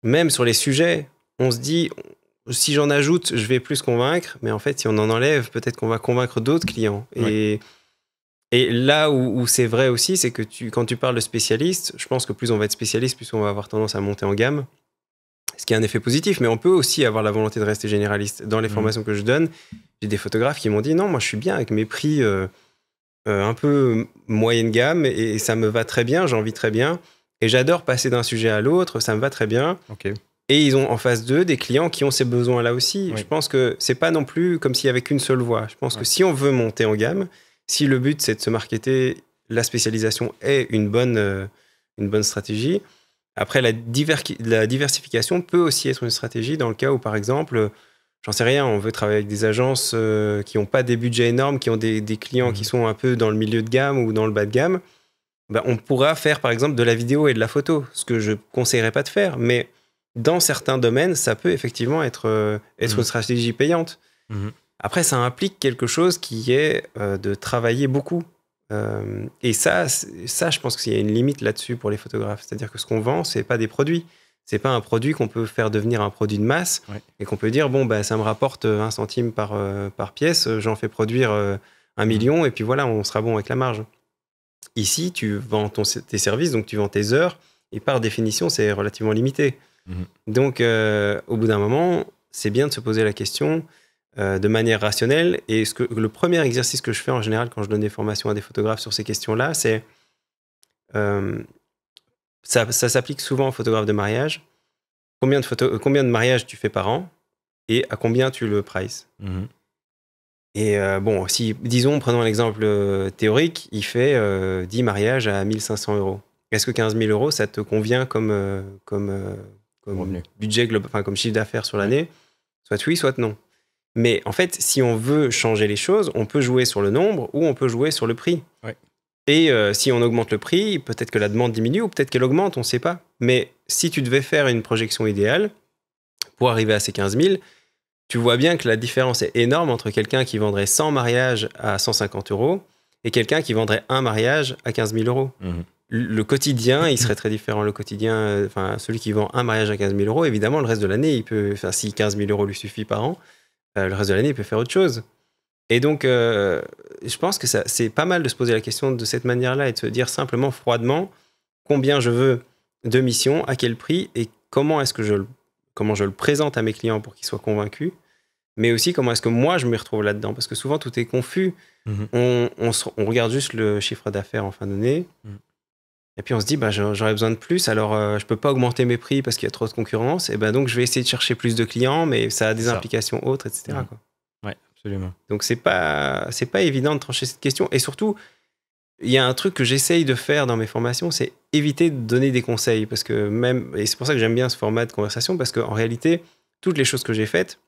S2: même sur les sujets, on se dit, si j'en ajoute, je vais plus convaincre, mais en fait, si on en enlève, peut-être qu'on va convaincre d'autres clients. Et là où c'est vrai aussi, c'est que quand tu parles de spécialiste, je pense que plus on va être spécialiste, plus on va avoir tendance à monter en gamme. Ce qui est un effet positif, mais on peut aussi avoir la volonté de rester généraliste. Dans les formations que je donne, j'ai des photographes qui m'ont dit non, moi je suis bien avec mes prix un peu moyenne gamme et ça me va très bien, j'en vis très bien. Et j'adore passer d'un sujet à l'autre, ça me va très bien. Et ils ont en face d'eux des clients qui ont ces besoins-là aussi. Je pense que c'est pas non plus comme s'il y avait qu'une seule voie. Je pense que si on veut monter en gamme, si le but c'est de se marketer, la spécialisation est une bonne stratégie. Après, la diversification peut aussi être une stratégie dans le cas où, par exemple, j'en sais rien, on veut travailler avec des agences qui n'ont pas des budgets énormes, qui ont des clients qui sont un peu dans le milieu de gamme ou dans le bas de gamme. On pourra faire, par exemple, de la vidéo et de la photo, ce que je ne conseillerais pas de faire. Mais dans certains domaines, ça peut effectivement être une stratégie payante. Après, ça implique quelque chose qui est de travailler beaucoup. Et ça, je pense qu'il y a une limite là-dessus pour les photographes. C'est-à-dire que ce qu'on vend, c'est pas des produits. C'est pas un produit qu'on peut faire devenir un produit de masse et qu'on peut dire, ça me rapporte 1 centime par pièce, j'en fais produire 1 million et puis voilà, on sera bon avec la marge. Ici, tu vends tes services, donc tu vends tes heures et par définition, c'est relativement limité. Donc, au bout d'un moment, c'est bien de se poser la question de manière rationnelle. Et le premier exercice que je fais en général quand je donne des formations à des photographes sur ces questions-là, c'est ça s'applique souvent aux photographes de mariage. Combien de mariages tu fais par an et à combien tu le prices. Et si, disons, prenons un exemple théorique, il fait 10 mariages à 1 500 €. Est-ce que 15 000 €, ça te convient comme budget global, comme chiffre d'affaires sur l'année? Soit oui, soit non. Mais en fait, si on veut changer les choses, on peut jouer sur le nombre ou on peut jouer sur le prix. Et si on augmente le prix, peut-être que la demande diminue ou peut-être qu'elle augmente, on ne sait pas. Mais si tu devais faire une projection idéale pour arriver à ces 15 000, tu vois bien que la différence est énorme entre quelqu'un qui vendrait 100 mariages à 150 € et quelqu'un qui vendrait un mariage à 15 000 €.
S1: Mmh.
S2: Le quotidien, il serait très différent. Le quotidien, celui qui vend un mariage à 15 000 €, évidemment, le reste de l'année, il peut, si 15 000 € lui suffit par an, le reste de l'année, il peut faire autre chose. Et donc, je pense que c'est pas mal de se poser la question de cette manière-là et de se dire simplement, froidement, combien je veux de missions, à quel prix et comment je le présente à mes clients pour qu'ils soient convaincus, mais aussi comment est-ce que moi, je me retrouve là-dedans. Parce que souvent, tout est confus. On regarde juste le chiffre d'affaires en fin d'année. Et puis on se dit, j'aurais besoin de plus, alors je peux pas augmenter mes prix parce qu'il y a trop de concurrence, et donc je vais essayer de chercher plus de clients, mais ça a des implications autres, etc. Quoi.
S1: Ouais, absolument.
S2: Donc c'est pas évident de trancher cette question, et surtout, il y a un truc que j'essaye de faire dans mes formations, c'est éviter de donner des conseils, parce que et c'est pour ça que j'aime bien ce format de conversation, parce qu'en réalité, toutes les choses que j'ai faites,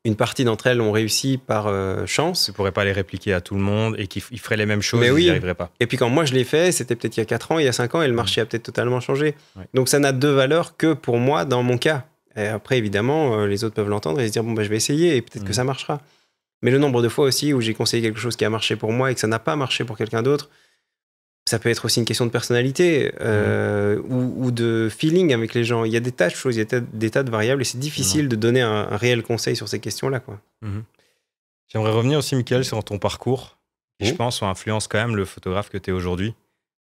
S2: une partie d'entre elles ont réussi par chance.
S1: Tu ne pourrais pas les répliquer à tout le monde et qu'ils feraient les mêmes choses,
S2: mais
S1: ils
S2: oui.
S1: n'y arriveraient pas.
S2: Et puis quand moi je l'ai fait, c'était peut-être il y a 4 ans, il y a 5 ans, et le marché a peut-être totalement changé. Ouais. Donc ça n'a de valeur que pour moi dans mon cas. Et après, évidemment, les autres peuvent l'entendre et se dire, je vais essayer et peut-être que ça marchera. Mais le nombre de fois aussi où j'ai conseillé quelque chose qui a marché pour moi et que ça n'a pas marché pour quelqu'un d'autre, ça peut être aussi une question de personnalité ou de feeling avec les gens. Il y a des tas de choses, il y a des tas de variables et c'est difficile de donner un réel conseil sur ces questions-là, quoi.
S1: J'aimerais revenir aussi, Mickaël, sur ton parcours, qui, je pense, influence quand même le photographe que tu es aujourd'hui.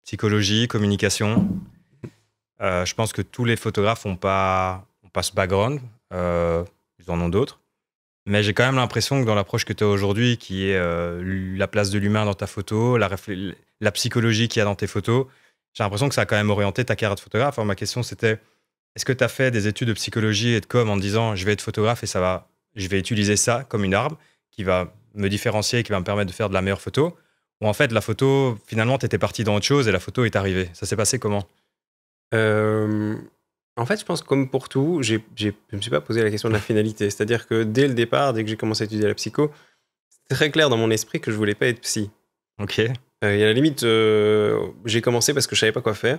S1: Psychologie, communication. Je pense que tous les photographes n'ont pas ce background. Ils en ont d'autres. Mais j'ai quand même l'impression que dans l'approche que tu as aujourd'hui, qui est la place de l'humain dans ta photo, la psychologie qu'il y a dans tes photos, j'ai l'impression que ça a quand même orienté ta carrière de photographe. Alors, ma question, c'était, est-ce que tu as fait des études de psychologie et de com en te disant, je vais être photographe et je vais utiliser ça comme une arme qui va me différencier et qui va me permettre de faire de la meilleure photo? Ou en fait, la photo, finalement, tu étais parti dans autre chose et la photo est arrivée. Ça s'est passé comment?
S2: En fait, je pense que comme pour tout, je me suis pas posé la question de la finalité. C'est-à-dire que dès le départ, dès que j'ai commencé à étudier la psycho, c'était très clair dans mon esprit que je voulais pas être psy.
S1: Ok.
S2: Et à la limite, j'ai commencé parce que je savais pas quoi faire.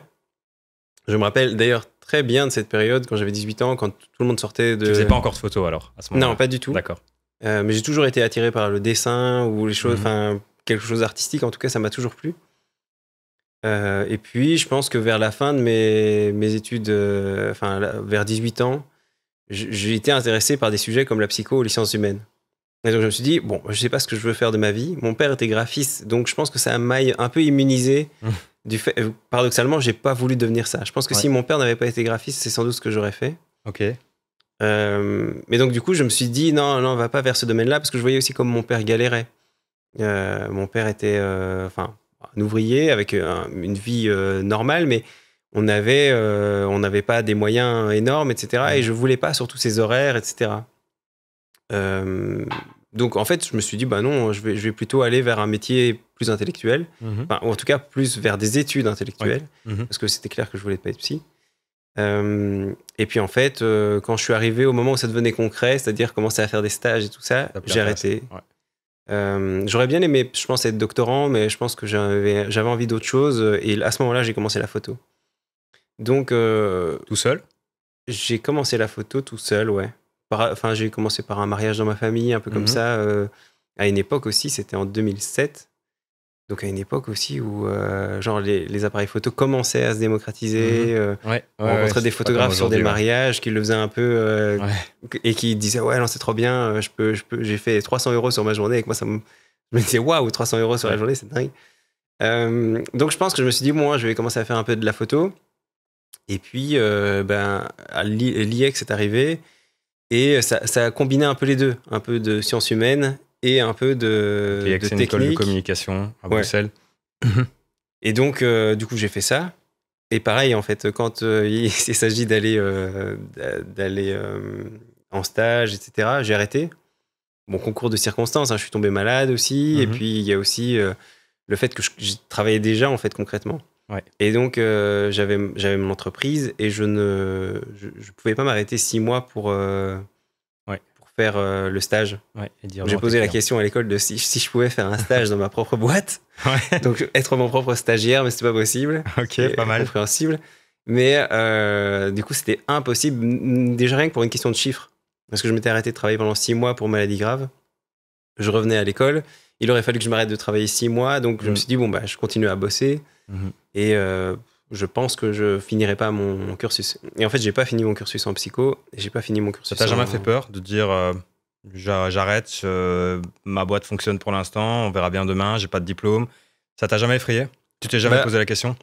S2: Je me rappelle d'ailleurs très bien de cette période, quand j'avais 18 ans, quand tout le monde sortait de...
S1: Tu faisais pas encore de photos alors, à ce moment-là?
S2: Non, pas du tout.
S1: D'accord.
S2: Mais j'ai toujours été attiré par le dessin ou les choses, quelque chose d'artistique. En tout cas, ça m'a toujours plu. Et puis, je pense que vers la fin de mes études, vers 18 ans, j'ai été intéressé par des sujets comme la psycho ou les sciences humaines. Et donc, je me suis dit, je sais pas ce que je veux faire de ma vie. Mon père était graphiste, donc je pense que ça m'a un peu immunisé du fait... Paradoxalement, j'ai pas voulu devenir ça. Je pense que si mon père n'avait pas été graphiste, c'est sans doute ce que j'aurais fait.
S1: Ok.
S2: Mais donc, du coup, je me suis dit, non, on va pas vers ce domaine-là, parce que je voyais aussi comme mon père galérait. Mon père était... un ouvrier avec une vie normale, mais on n'avait pas des moyens énormes, etc. Et je voulais pas surtout ces horaires, etc. Donc en fait, je me suis dit, non, je vais plutôt aller vers un métier plus intellectuel, ou en tout cas plus vers des études intellectuelles, parce que c'était clair que je voulais pas être psy. Et puis en fait, quand je suis arrivé au moment où ça devenait concret, c'est-à-dire commencer à faire des stages et tout ça, j'ai arrêté. J'aurais bien aimé, je pense, être doctorant, mais je pense que j'avais envie d'autre chose. Et à ce moment-là, j'ai commencé la photo. Donc,
S1: tout seul?
S2: J'ai commencé la photo tout seul, ouais. J'ai commencé par un mariage dans ma famille, un peu comme ça. À une époque aussi, c'était en 2007. Donc à une époque aussi où genre les appareils photo commençaient à se démocratiser. On rencontrait des photographes sur des mariages qui le faisaient un peu et qui disaient ouais non c'est trop bien, j'ai fait 300 € sur ma journée. Et que moi je me disais waouh 300 € sur la journée c'est dingue. Donc je pense que je me suis dit moi je vais commencer à faire un peu de la photo. Et puis l'IEX est arrivé et ça a combiné un peu les deux, un peu de sciences humaines et un peu de
S1: technique. Une école de communication à Bruxelles.
S2: Et donc, du coup, j'ai fait ça. Et pareil, en fait, quand il s'agit d'aller en stage, etc., j'ai arrêté. Bon, concours de circonstances, je suis tombé malade aussi. Et puis, il y a aussi le fait que je travaillais déjà, en fait, concrètement. Ouais. Et donc, j'avais mon entreprise et je pouvais pas m'arrêter 6 mois pour faire le stage.
S1: Ouais,
S2: j'ai posé la question à l'école de si je pouvais faire un stage dans ma propre boîte.
S1: Ouais.
S2: Donc, être mon propre stagiaire, mais c'était pas possible.
S1: Ok, pas mal.
S2: Compréhensible. Mais du coup, c'était impossible. Déjà rien que pour une question de chiffres. Parce que je m'étais arrêté de travailler pendant 6 mois pour maladie grave. Je revenais à l'école. Il aurait fallu que je m'arrête de travailler 6 mois. Donc, je me suis dit, bon, bah, je continue à bosser. Et je pense que je finirai pas mon cursus. Et en fait, j'ai pas fini mon cursus en psycho. Et j'ai pas fini mon cursus.
S1: Ça t'a jamais fait peur de dire j'arrête, ma boîte fonctionne pour l'instant, on verra bien demain, j'ai pas de diplôme. Ça t'a jamais effrayé? Tu t'es jamais posé la question?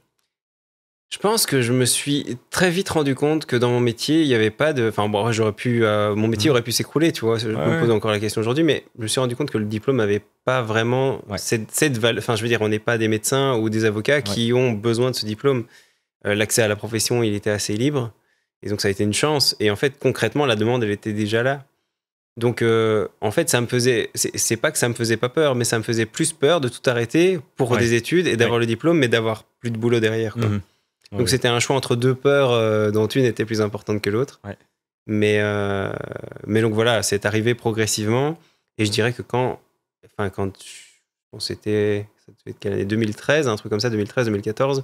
S2: Je pense que je me suis très vite rendu compte que dans mon métier, il y avait pas de. Enfin, bon, j'aurais pu. Mon métier aurait pu s'écrouler, tu vois. Je me pose encore la question aujourd'hui, mais je me suis rendu compte que le diplôme n'avait pas vraiment cette valeur. Enfin, je veux dire, on n'est pas des médecins ou des avocats qui ont besoin de ce diplôme. L'accès à la profession, il était assez libre. Et donc, ça a été une chance. Et en fait, concrètement, la demande, elle était déjà là. Donc, en fait, ça me faisait. C'est pas que ça me faisait pas peur, mais ça me faisait plus peur de tout arrêter pour des études et d'avoir le diplôme, mais d'avoir plus de boulot derrière, quoi. Donc c'était un choix entre deux peurs dont une était plus importante que l'autre. Mais donc voilà, c'est arrivé progressivement. Et je dirais que quand c'était, ça devait être quelle année, 2013, un truc comme ça, 2013-2014,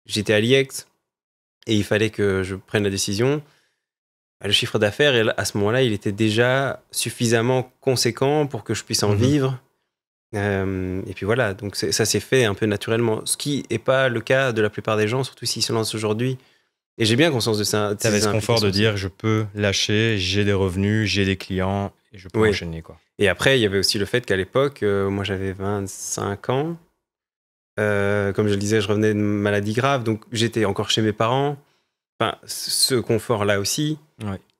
S2: j'étais à l'IEX et il fallait que je prenne la décision. Le chiffre d'affaires, à ce moment-là, il était déjà suffisamment conséquent pour que je puisse en vivre. Et puis voilà, donc ça s'est fait un peu naturellement, ce qui n'est pas le cas de la plupart des gens, surtout s'ils se lancent aujourd'hui. Et j'ai bien conscience de ça.
S1: Tu avais ce confort de dire je peux lâcher, j'ai des revenus, j'ai des clients et je peux enchaîner, quoi.
S2: Et après, il y avait aussi le fait qu'à l'époque, moi j'avais 25 ans. Comme je le disais, je revenais de maladie grave, donc j'étais encore chez mes parents. Enfin, ce confort-là aussi,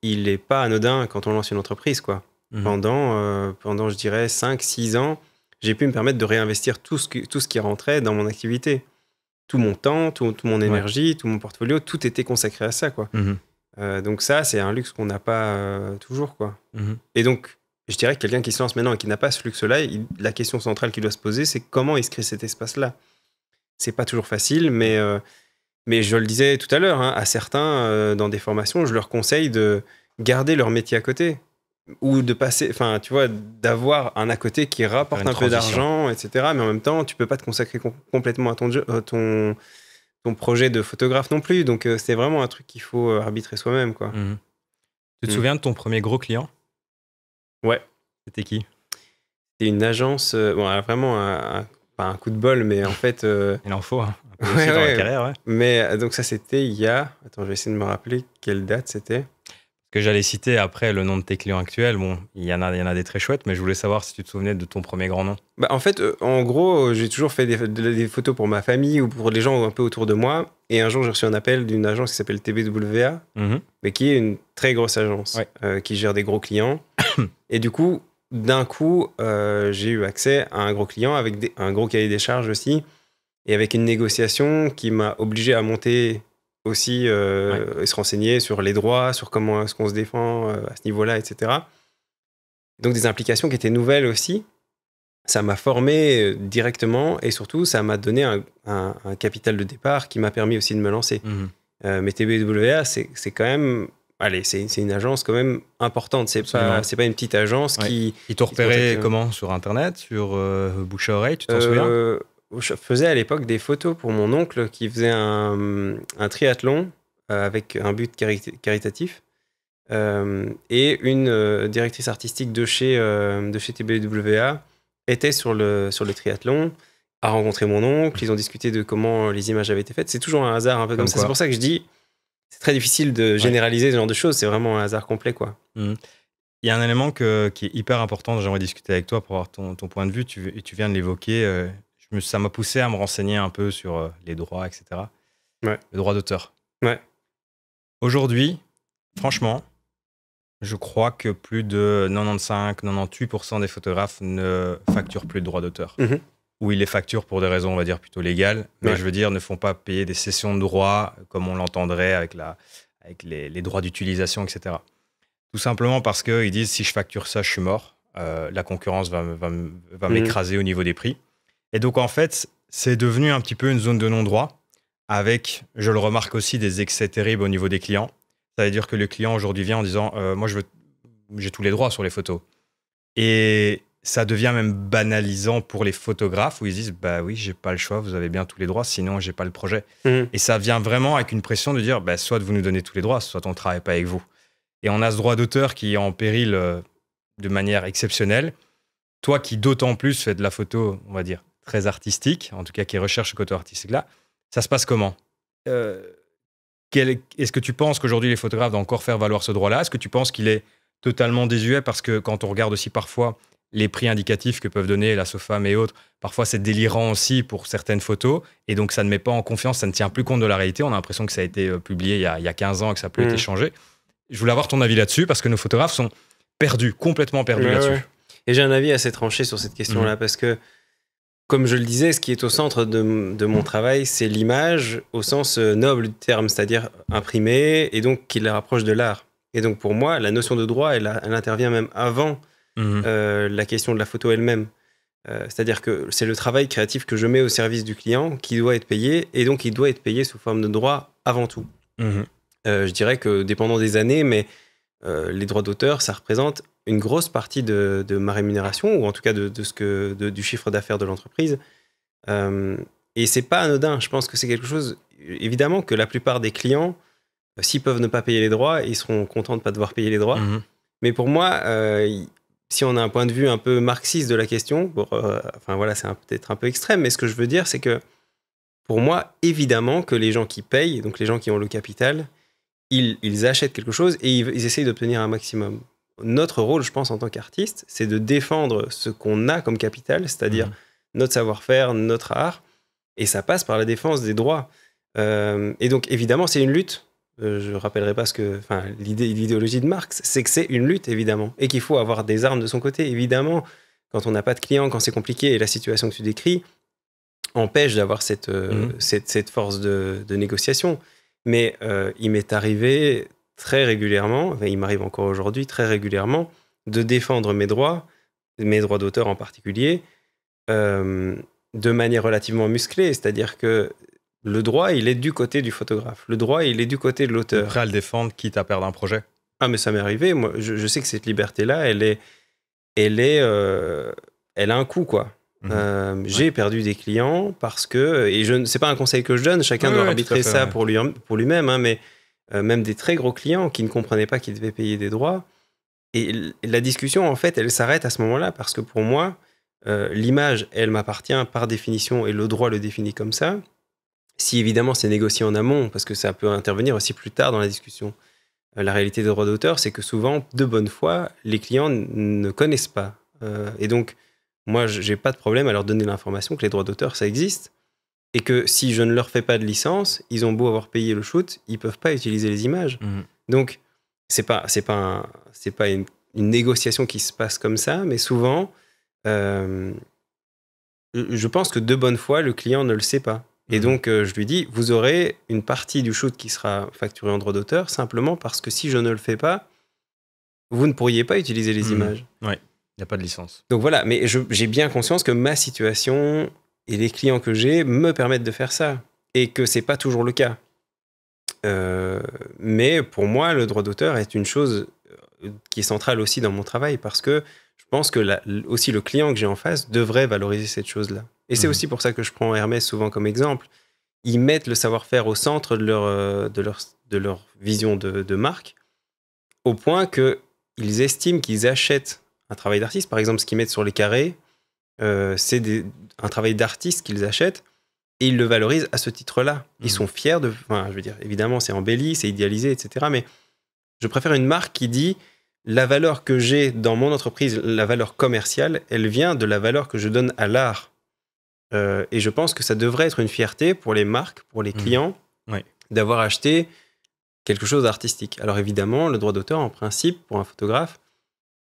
S2: il n'est pas anodin quand on lance une entreprise, quoi. Pendant, je dirais, 5-6 ans, j'ai pu me permettre de réinvestir tout ce qui rentrait dans mon activité. Tout mon temps, toute mon énergie, tout mon portfolio, tout était consacré à ça, quoi. Donc ça, c'est un luxe qu'on n'a pas toujours, quoi. Et donc, je dirais que quelqu'un qui se lance maintenant et qui n'a pas ce luxe-là, la question centrale qu'il doit se poser, c'est comment il se crée cet espace-là. C'est pas toujours facile, mais je le disais tout à l'heure, hein, à certains, dans des formations, je leur conseille de garder leur métier à côté. Ou de passer, enfin, tu vois, d'avoir un à côté qui rapporte un peu d'argent, etc. Mais en même temps, tu peux pas te consacrer complètement à ton projet de photographe non plus. Donc, c'est vraiment un truc qu'il faut arbitrer soi-même, quoi.
S1: Tu te souviens de ton premier gros client?
S2: Ouais.
S1: C'était qui?
S2: C'était une agence, vraiment pas un coup de bol, mais en fait...
S1: Il en faut, hein. Un peu aussi dans la carrière,
S2: Mais donc ça, c'était il y a... Attends, je vais essayer de me rappeler quelle date c'était.
S1: Que j'allais citer après le nom de tes clients actuels. Bon, il y en a des très chouettes, mais je voulais savoir si tu te souvenais de ton premier grand nom.
S2: Bah, en fait, en gros, j'ai toujours fait des photos pour ma famille ou pour les gens un peu autour de moi. Et un jour, j'ai reçu un appel d'une agence qui s'appelle TBWA, mais qui est une très grosse agence qui gère des gros clients. Et du coup, d'un coup, j'ai eu accès à un gros client avec un gros cahier des charges aussi, et avec une négociation qui m'a obligé à monter aussi et se renseigner sur les droits, sur comment est-ce qu'on se défend à ce niveau-là, etc. Donc des implications qui étaient nouvelles aussi. Ça m'a formé directement et surtout, ça m'a donné un capital de départ qui m'a permis aussi de me lancer. Mais TBWA, c'est quand même... Allez, c'est une agence quand même importante. C'est pas une petite agence qui...
S1: Ils t'ont repéré comment? Sur Internet? Sur bouche à oreille? Tu t'en souviens?
S2: Je faisais à l'époque des photos pour mon oncle qui faisait un triathlon avec un but caritatif. Et une directrice artistique de chez TBWA était sur le triathlon, a rencontré mon oncle, ils ont discuté de comment les images avaient été faites. C'est toujours un hasard un peu comme ça. C'est pour ça que je dis, c'est très difficile de généraliser ce genre de choses, c'est vraiment un hasard complet, quoi.
S1: Il y a un élément qui est hyper important, j'aimerais discuter avec toi pour avoir ton point de vue, tu viens de l'évoquer, ça m'a poussé à me renseigner un peu sur les droits, etc. Le droit d'auteur. Aujourd'hui, franchement, je crois que plus de 95-98% des photographes ne facturent plus de droits d'auteur. Ou ils les facturent pour des raisons, on va dire, plutôt légales. Mais je veux dire, ne font pas payer des cessions de droits comme on l'entendrait avec les droits d'utilisation, etc. Tout simplement parce qu'ils disent, si je facture ça, je suis mort. La concurrence va m'écraser au niveau des prix. Et donc, en fait, c'est devenu un petit peu une zone de non-droit avec, je le remarque aussi, des excès terribles au niveau des clients. Ça veut dire que le client aujourd'hui vient en disant « Moi, je veux j'ai tous les droits sur les photos. Et ça devient même banalisant pour les photographes où ils disent bah oui, j'ai pas le choix, vous avez bien tous les droits, sinon j'ai pas le projet. Et ça vient vraiment avec une pression de dire bah, soit vous nous donnez tous les droits, soit on ne travaille pas avec vous. Et on a ce droit d'auteur qui est en péril de manière exceptionnelle. Toi qui d'autant plus fais de la photo, on va dire, très artistique, en tout cas qui recherche ce côté artistique-là, ça se passe comment Est-ce que tu penses qu'aujourd'hui les photographes doivent encore faire valoir ce droit-là? Est-ce que tu penses qu'il est totalement désuet? Parce que quand on regarde aussi parfois les prix indicatifs que peuvent donner la SOFAM et autres, parfois c'est délirant aussi pour certaines photos, et donc ça ne met pas en confiance, ça ne tient plus compte de la réalité. On a l'impression que ça a été publié il y a 15 ans et que ça n'a plus été changé. Je voulais avoir ton avis là-dessus, parce que nos photographes sont perdus, complètement perdus là-dessus.
S2: Ouais. Et j'ai un avis assez tranché sur cette question-là, parce que, comme je le disais, ce qui est au centre de mon travail, c'est l'image au sens noble du terme, c'est-à-dire imprimée, et donc qui la rapproche de l'art. Et donc pour moi, la notion de droit, elle intervient même avant la question de la photo elle-même. C'est-à-dire que c'est le travail créatif que je mets au service du client qui doit être payé, et donc il doit être payé sous forme de droit avant tout. Je dirais que, dépendant des années, mais les droits d'auteur, ça représente une grosse partie de ma rémunération, ou en tout cas du chiffre d'affaires de l'entreprise. Et c'est pas anodin. Je pense que c'est quelque chose, évidemment, que la plupart des clients, s'ils peuvent ne pas payer les droits, ils seront contents de ne pas devoir payer les droits. Mais pour moi, si on a un point de vue un peu marxiste de la question, enfin voilà, c'est peut-être un peu extrême, mais ce que je veux dire, c'est que pour moi, évidemment que les gens qui payent, donc les gens qui ont le capital, ils achètent quelque chose et ils essayent d'obtenir un maximum. Notre rôle, je pense, en tant qu'artiste, c'est de défendre ce qu'on a comme capital, c'est-à-dire notre savoir-faire, notre art, et ça passe par la défense des droits. Et donc, évidemment, c'est une lutte. Je ne rappellerai pas l'idéologie de Marx, c'est que c'est une lutte, évidemment, et qu'il faut avoir des armes de son côté. Évidemment, quand on n'a pas de clients, quand c'est compliqué, et la situation que tu décris empêche d'avoir cette force de négociation. Mais il m'est arrivé très régulièrement, enfin, il m'arrive encore aujourd'hui très régulièrement, de défendre mes droits d'auteur en particulier, de manière relativement musclée. C'est-à-dire que le droit, il est du côté du photographe. Le droit, il est du côté de l'auteur.
S1: Prêt à le défendre, quitte à perdre un projet.
S2: Ah, mais ça m'est arrivé. Moi, je sais que cette liberté-là, elle a un coût, quoi. J'ai perdu des clients parce que, et c'est pas un conseil que je donne, chacun doit arbitrer ça pour lui-même, hein, mais même des très gros clients qui ne comprenaient pas qu'ils devaient payer des droits. Et la discussion, en fait, elle s'arrête à ce moment-là, parce que pour moi, l'image, elle m'appartient par définition, et le droit le définit comme ça. Si évidemment c'est négocié en amont, parce que ça peut intervenir aussi plus tard dans la discussion. La réalité des droits d'auteur, c'est que souvent, de bonne foi, les clients ne connaissent pas. Et donc, moi, j'ai pas de problème à leur donner l'information que les droits d'auteur, ça existe. Et que si je ne leur fais pas de licence, ils ont beau avoir payé le shoot, ils peuvent pas utiliser les images. Donc, c'est pas une négociation qui se passe comme ça, mais souvent, je pense que de bonne foi, le client ne le sait pas. Et donc, je lui dis, vous aurez une partie du shoot qui sera facturée en droit d'auteur, simplement parce que si je ne le fais pas, vous ne pourriez pas utiliser les images.
S1: Oui, il n'y a pas de licence.
S2: Donc voilà, mais j'ai bien conscience que ma situation et les clients que j'ai me permettent de faire ça, et que c'est pas toujours le cas. Mais pour moi, le droit d'auteur est une chose qui est centrale aussi dans mon travail, parce que je pense que aussi le client que j'ai en face devrait valoriser cette chose-là. Et c'est aussi pour ça que je prends Hermès souvent comme exemple. Ils mettent le savoir-faire au centre de leur vision de marque, au point qu'ils estiment qu'ils achètent un travail d'artiste. Par exemple, ce qu'ils mettent sur les carrés, c'est un travail d'artiste qu'ils achètent, et ils le valorisent à ce titre-là. Ils sont fiers de... Enfin, je veux dire, évidemment, c'est embelli, c'est idéalisé, etc. Mais je préfère une marque qui dit... La valeur que j'ai dans mon entreprise, la valeur commerciale, elle vient de la valeur que je donne à l'art. Et je pense que ça devrait être une fierté pour les marques, pour les clients, d'avoir acheté quelque chose d'artistique. Alors évidemment, le droit d'auteur, en principe, pour un photographe,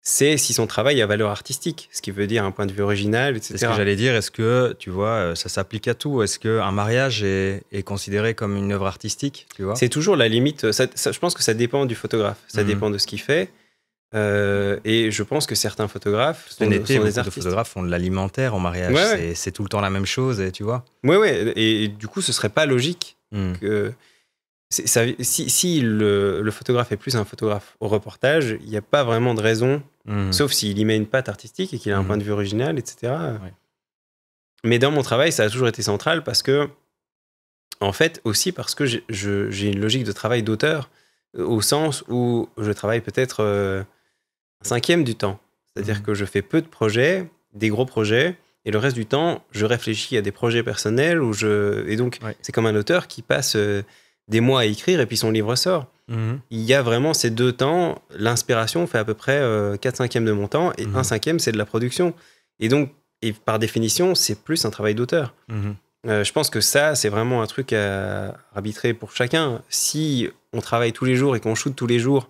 S2: c'est si son travail a valeur artistique, ce qui veut dire un point de vue original, etc.
S1: C'est ce que j'allais dire. Est-ce que, tu vois, ça s'applique à tout? Est-ce qu'un mariage est considéré comme une œuvre artistique, tu vois?
S2: C'est toujours la limite. Je pense que ça dépend du photographe. Ça dépend de ce qu'il fait. Et je pense que certains photographes sont des artistes.
S1: De photographes font de l'alimentaire en mariage. C'est tout le temps la même chose, et tu vois.
S2: Ouais. Et du coup, ce serait pas logique que... Si le photographe est plus un photographe au reportage, il n'y a pas vraiment de raison, sauf s'il y met une patte artistique et qu'il a un point de vue original, etc. Ouais. Mais dans mon travail, ça a toujours été central parce que, en fait, aussi parce que j'ai une logique de travail d'auteur, au sens où je travaille peut-être un cinquième du temps. C'est-à-dire que je fais peu de projets, des gros projets, et le reste du temps, je réfléchis à des projets personnels et donc, c'est comme un auteur qui passe des mois à écrire et puis son livre sort. Il y a vraiment ces 2 temps. L'inspiration fait à peu près 4/5 de mon temps et 1/5, c'est de la production. Et donc, par définition, c'est plus un travail d'auteur. Je pense que ça, c'est vraiment un truc à arbitrer pour chacun. Si on travaille tous les jours et qu'on shoot tous les jours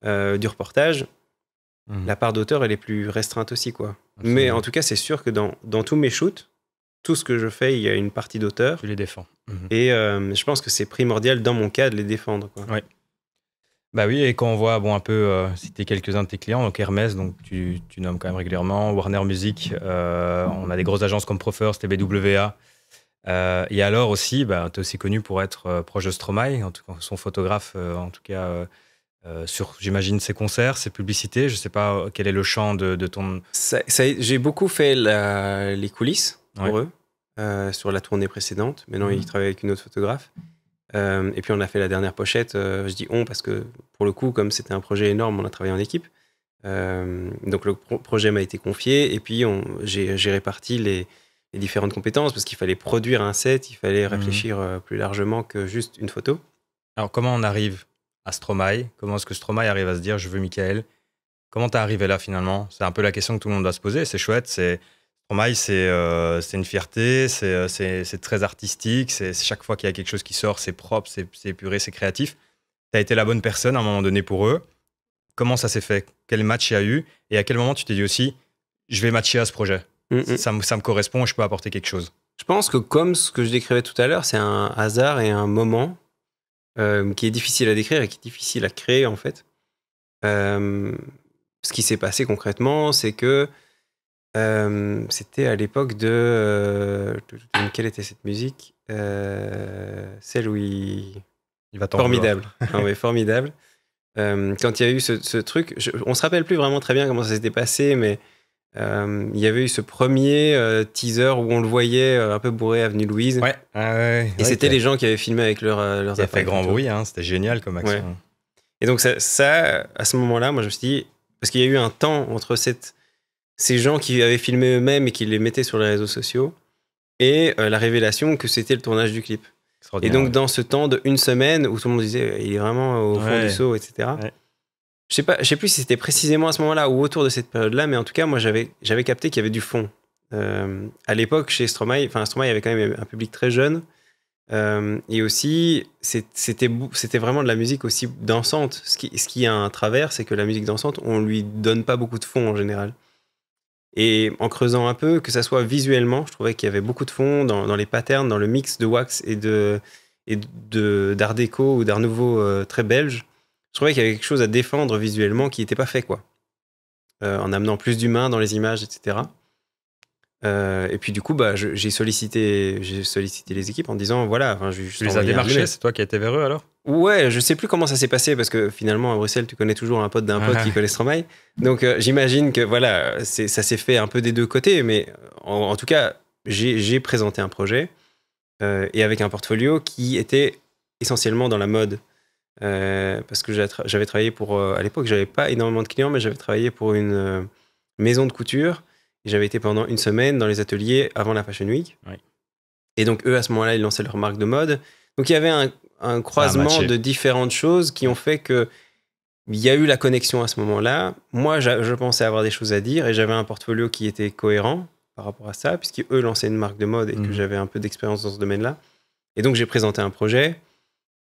S2: du reportage, la part d'auteur, elle est plus restreinte aussi, quoi. Mais en tout cas, c'est sûr que dans tous mes shoots, tout ce que je fais, il y a une partie d'auteur.
S1: Tu les défends.
S2: Et je pense que c'est primordial, dans mon cas, de les défendre, quoi.
S1: Ouais. Bah oui, et quand on voit un peu citer quelques-uns de tes clients, donc Hermès, donc tu nommes quand même régulièrement, Warner Music, on a des grosses agences comme Profirst, TBWA. Et alors aussi, tu es aussi connu pour être proche de Stromae, en tout cas, son photographe, en tout cas, sur, j'imagine, ses concerts, ses publicités. Je ne sais pas quel est le champ de ton...
S2: J'ai beaucoup fait les coulisses pour eux, sur la tournée précédente. Maintenant, ils travaillent avec une autre photographe. Et puis, on a fait la dernière pochette. Je dis « on » parce que, pour le coup, comme c'était un projet énorme, on a travaillé en équipe. Donc, le projet m'a été confié. Et puis, j'ai réparti les différentes compétences parce qu'il fallait produire un set, il fallait réfléchir plus largement que juste une photo.
S1: Alors, comment on arrive à Stromae? Comment est-ce que Stromae arrive à se dire « je veux Michael ». Comment t'es arrivé là, finalement? C'est un peu la question que tout le monde doit se poser. C'est chouette. Stromae, c'est une fierté. C'est très artistique. C'est chaque fois qu'il y a quelque chose qui sort, c'est propre, c'est épuré, c'est créatif. T'as été la bonne personne à un moment donné pour eux. Comment ça s'est fait? Quel match il y a eu? Et à quel moment tu t'es dit aussi « je vais matcher à ce projet ». Ça me correspond, je peux apporter quelque chose.
S2: Je pense que, comme ce que je décrivais tout à l'heure, c'est un hasard et un moment qui est difficile à décrire et qui est difficile à créer, en fait. Ce qui s'est passé concrètement, c'est que c'était à l'époque de... quelle était cette musique? Celle où il
S1: va t'en
S2: formidable. Non, mais formidable. Quand il y a eu ce truc, on se rappelle plus vraiment très bien comment ça s'était passé, mais il y avait eu ce premier teaser où on le voyait un peu bourré avenue Louise. Et c'était les gens qui avaient filmé avec leurs appareils.
S1: Ça a fait grand bruit, hein, c'était génial comme action.
S2: Ouais. Et donc ça, à ce moment-là, moi je me suis dit, parce qu'il y a eu un temps entre ces gens qui avaient filmé eux-mêmes et qui les mettaient sur les réseaux sociaux et la révélation que c'était le tournage du clip. Et donc dans ce temps de 1 semaine où tout le monde disait il est vraiment au fond du seau, etc. Je sais plus si c'était précisément à ce moment-là ou autour de cette période-là, mais en tout cas, moi, j'avais capté qu'il y avait du fond. À l'époque, chez Stromae, Stromae avait quand même un public très jeune. Et aussi, c'était vraiment de la musique aussi dansante. Ce qui a un travers, c'est que la musique dansante, on lui donne pas beaucoup de fond en général. Et en creusant un peu, que ça soit visuellement, je trouvais qu'il y avait beaucoup de fond dans les patterns, dans le mix de wax et d'art déco ou d'art nouveau très belge. Je trouvais qu'il y avait quelque chose à défendre visuellement qui n'était pas fait, quoi. En amenant plus d'humains dans les images, etc. Et puis du coup, j'ai sollicité les équipes en disant, voilà...
S1: Tu les as démarchés, c'est toi qui as été vers eux alors?
S2: Ouais, je sais plus comment ça s'est passé parce que finalement, à Bruxelles, tu connais toujours un pote d'un pote qui connaît Stromae. Donc j'imagine que voilà, ça s'est fait un peu des 2 côtés, mais en tout cas, j'ai présenté un projet et avec un portfolio qui était essentiellement dans la mode. Parce que j'avais travaillé pour... à l'époque, j'avais pas énormément de clients, mais j'avais travaillé pour une maison de couture. Et j'avais été pendant 1 semaine dans les ateliers avant la Fashion Week. Oui. Et donc, eux, à ce moment-là, ils lançaient leur marque de mode. Donc, il y avait un croisement de différentes choses qui ont fait qu'il y a eu la connexion à ce moment-là. Moi, je pensais avoir des choses à dire et j'avais un portfolio qui était cohérent par rapport à ça, puisqu'eux lançaient une marque de mode et que j'avais un peu d'expérience dans ce domaine-là. Et donc, j'ai présenté un projet.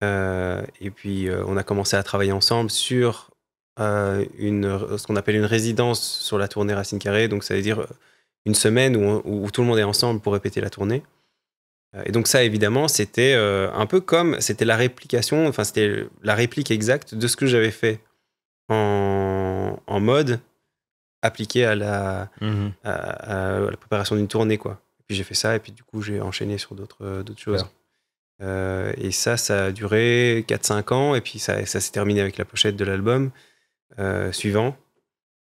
S2: Et puis, on a commencé à travailler ensemble sur ce qu'on appelle une résidence sur la tournée Racine Carrée. Donc, ça veut dire 1 semaine où tout le monde est ensemble pour répéter la tournée. Et donc, ça, évidemment, c'était un peu comme... C'était la réplication, enfin, c'était la réplique exacte de ce que j'avais fait en mode appliqué à la préparation d'une tournée, quoi. Et puis, j'ai fait ça et puis, du coup, j'ai enchaîné sur d'autres choses. Et ça a duré 4-5 ans. Et puis ça s'est terminé avec la pochette de l'album suivant.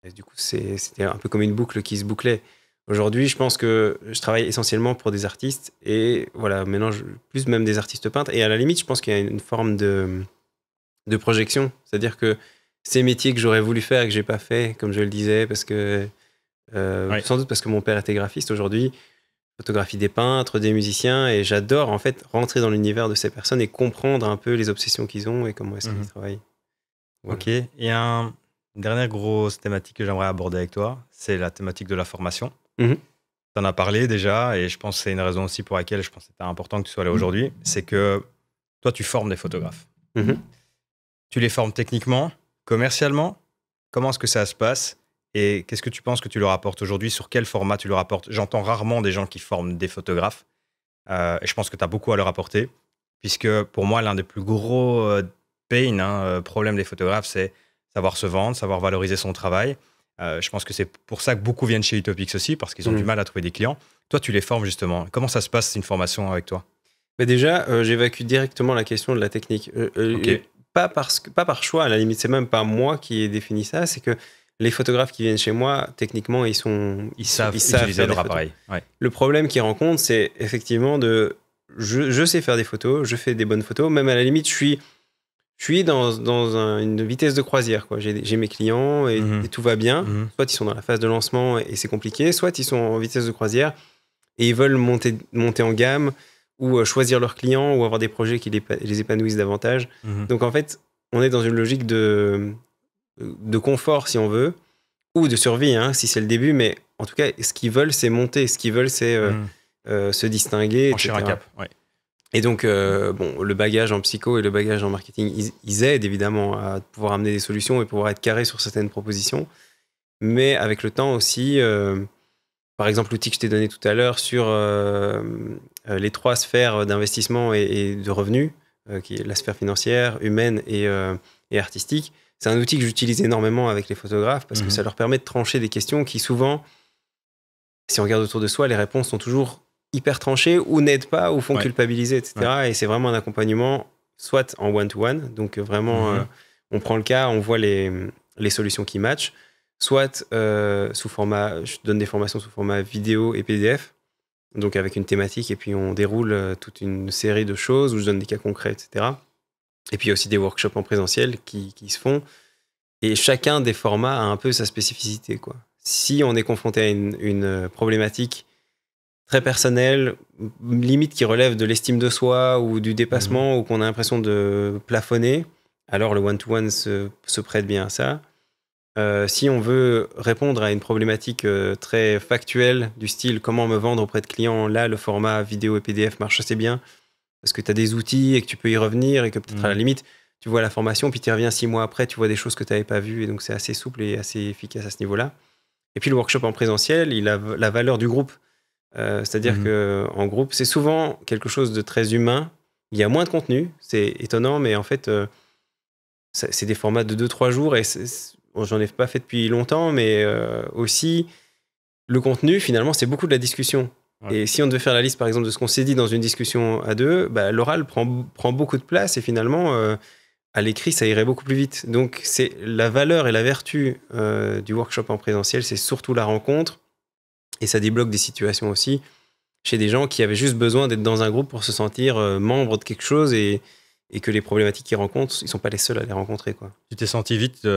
S2: Et du coup, c'était un peu comme une boucle qui se bouclait. Aujourd'hui, je pense que je travaille essentiellement pour des artistes. Et voilà, maintenant, plus même des artistes peintres. Et à la limite, je pense qu'il y a une forme de projection. C'est-à-dire que ces métiers que j'aurais voulu faire et que j'ai pas fait, comme je le disais, parce que sans doute parce que mon père était graphiste aujourd'hui, photographie des peintres, des musiciens, et j'adore en fait rentrer dans l'univers de ces personnes et comprendre un peu les obsessions qu'ils ont et comment est-ce qu'ils travaillent.
S1: Voilà. Ok, et une dernière grosse thématique que j'aimerais aborder avec toi, c'est la thématique de la formation. Tu en as parlé déjà, et je pense que c'est une raison aussi pour laquelle je pense que c'était important que tu sois là aujourd'hui, c'est que toi, tu formes des photographes. Tu les formes techniquement, commercialement. Comment est-ce que ça se passe? Et qu'est-ce que tu penses que tu leur apportes aujourd'hui? Sur quel format tu leur apportes? J'entends rarement des gens qui forment des photographes. Et je pense que tu as beaucoup à leur apporter. Puisque pour moi, l'un des plus gros problèmes des photographes, c'est savoir se vendre, savoir valoriser son travail. Je pense que c'est pour ça que beaucoup viennent chez Utopix aussi, parce qu'ils ont du mal à trouver des clients. Toi, tu les formes justement. Comment ça se passe, une formation avec toi?
S2: Déjà, j'évacue directement la question de la technique. Pas par choix, à la limite, c'est même pas moi qui ai défini ça, c'est que les photographes qui viennent chez moi, techniquement, ils savent
S1: utiliser leur appareil. Ouais.
S2: Le problème qu'ils rencontrent, c'est effectivement je sais faire des photos, je fais des bonnes photos, même à la limite, je suis dans une vitesse de croisière, quoi. J'ai mes clients et tout va bien. Soit ils sont dans la phase de lancement et c'est compliqué, soit ils sont en vitesse de croisière et ils veulent monter en gamme, ou choisir leurs clients, ou avoir des projets qui les épanouissent davantage. Donc en fait, on est dans une logique de confort, si on veut, ou de survie, hein, si c'est le début, mais en tout cas, ce qu'ils veulent, c'est monter, ce qu'ils veulent, c'est se distinguer,
S1: franchir un cap. Ouais.
S2: Et donc, le bagage en psycho et le bagage en marketing, ils aident évidemment à pouvoir amener des solutions et pouvoir être carré sur certaines propositions, mais avec le temps aussi... Par exemple, l'outil que je t'ai donné tout à l'heure sur les 3 sphères d'investissement et de revenus, qui est la sphère financière, humaine et artistique, c'est un outil que j'utilise énormément avec les photographes parce que ça leur permet de trancher des questions qui souvent, si on regarde autour de soi, les réponses sont toujours hyper tranchées ou n'aident pas ou font culpabiliser, etc. Et c'est vraiment un accompagnement soit en one-to-one, donc vraiment on prend le cas, on voit les solutions qui matchent, soit sous format, je donne des formations sous format vidéo et PDF, donc avec une thématique, et puis on déroule toute une série de choses où je donne des cas concrets, etc. Et puis il y a aussi des workshops en présentiel qui se font, et chacun des formats a un peu sa spécificité, quoi. Si on est confronté à une problématique très personnelle, limite qui relève de l'estime de soi ou du dépassement, ou qu'on a l'impression de plafonner, alors le one-to-one se prête bien à ça. Si on veut répondre à une problématique très factuelle, du style comment me vendre auprès de clients, là, le format vidéo et PDF marche assez bien, parce que tu as des outils et que tu peux y revenir, et que peut-être à la limite, tu vois la formation, puis tu y reviens 6 mois après, tu vois des choses que tu n'avais pas vues, et donc c'est assez souple et assez efficace à ce niveau-là. Et puis le workshop en présentiel, il a la valeur du groupe. C'est-à-dire qu'en groupe, c'est souvent quelque chose de très humain. Il y a moins de contenu, c'est étonnant, mais en fait, c'est des formats de 2-3 jours, et j'en ai pas fait depuis longtemps, mais aussi, le contenu, finalement, c'est beaucoup de la discussion. Ouais. Et si on devait faire la liste, par exemple, de ce qu'on s'est dit dans une discussion à deux, bah, l'oral prend beaucoup de place, et finalement, à l'écrit, ça irait beaucoup plus vite. Donc, c'est la valeur et la vertu du workshop en présentiel, c'est surtout la rencontre, et ça débloque des situations aussi chez des gens qui avaient juste besoin d'être dans un groupe pour se sentir membre de quelque chose, et que les problématiques qu'ils rencontrent, ils ne sont pas les seuls à les rencontrer, quoi.
S1: Tu t'es senti vite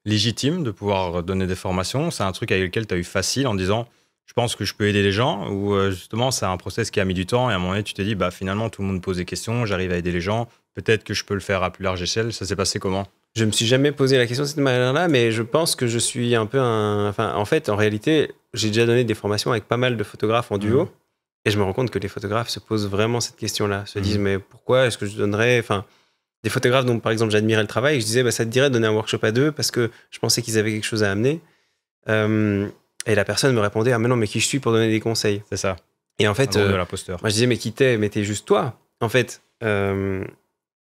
S1: légitime de pouvoir donner des formations? C'est un truc avec lequel tu as eu facile en disant je pense que je peux aider les gens, ou justement c'est un process qui a mis du temps et à un moment donné tu t'es dit bah finalement tout le monde pose des questions, j'arrive à aider les gens, peut-être que je peux le faire à plus large échelle? Ça s'est passé comment?
S2: Je me suis jamais posé la question de cette manière-là, mais je pense que je suis un peu en fait, en réalité, j'ai déjà donné des formations avec pas mal de photographes en duo, et je me rends compte que les photographes se posent vraiment cette question-là, se disent mais pourquoi est-ce que je donnerais... Des photographes dont, par exemple, j'admirais le travail, et je disais, bah, ça te dirait de donner un workshop à deux, parce que je pensais qu'ils avaient quelque chose à amener. Et la personne me répondait, ah mais non, mais qui je suis pour donner des conseils?
S1: C'est ça.
S2: Et en fait,
S1: de l'imposteur.
S2: moi je disais, mais qui t'es? Mais t'es juste toi. En fait, ne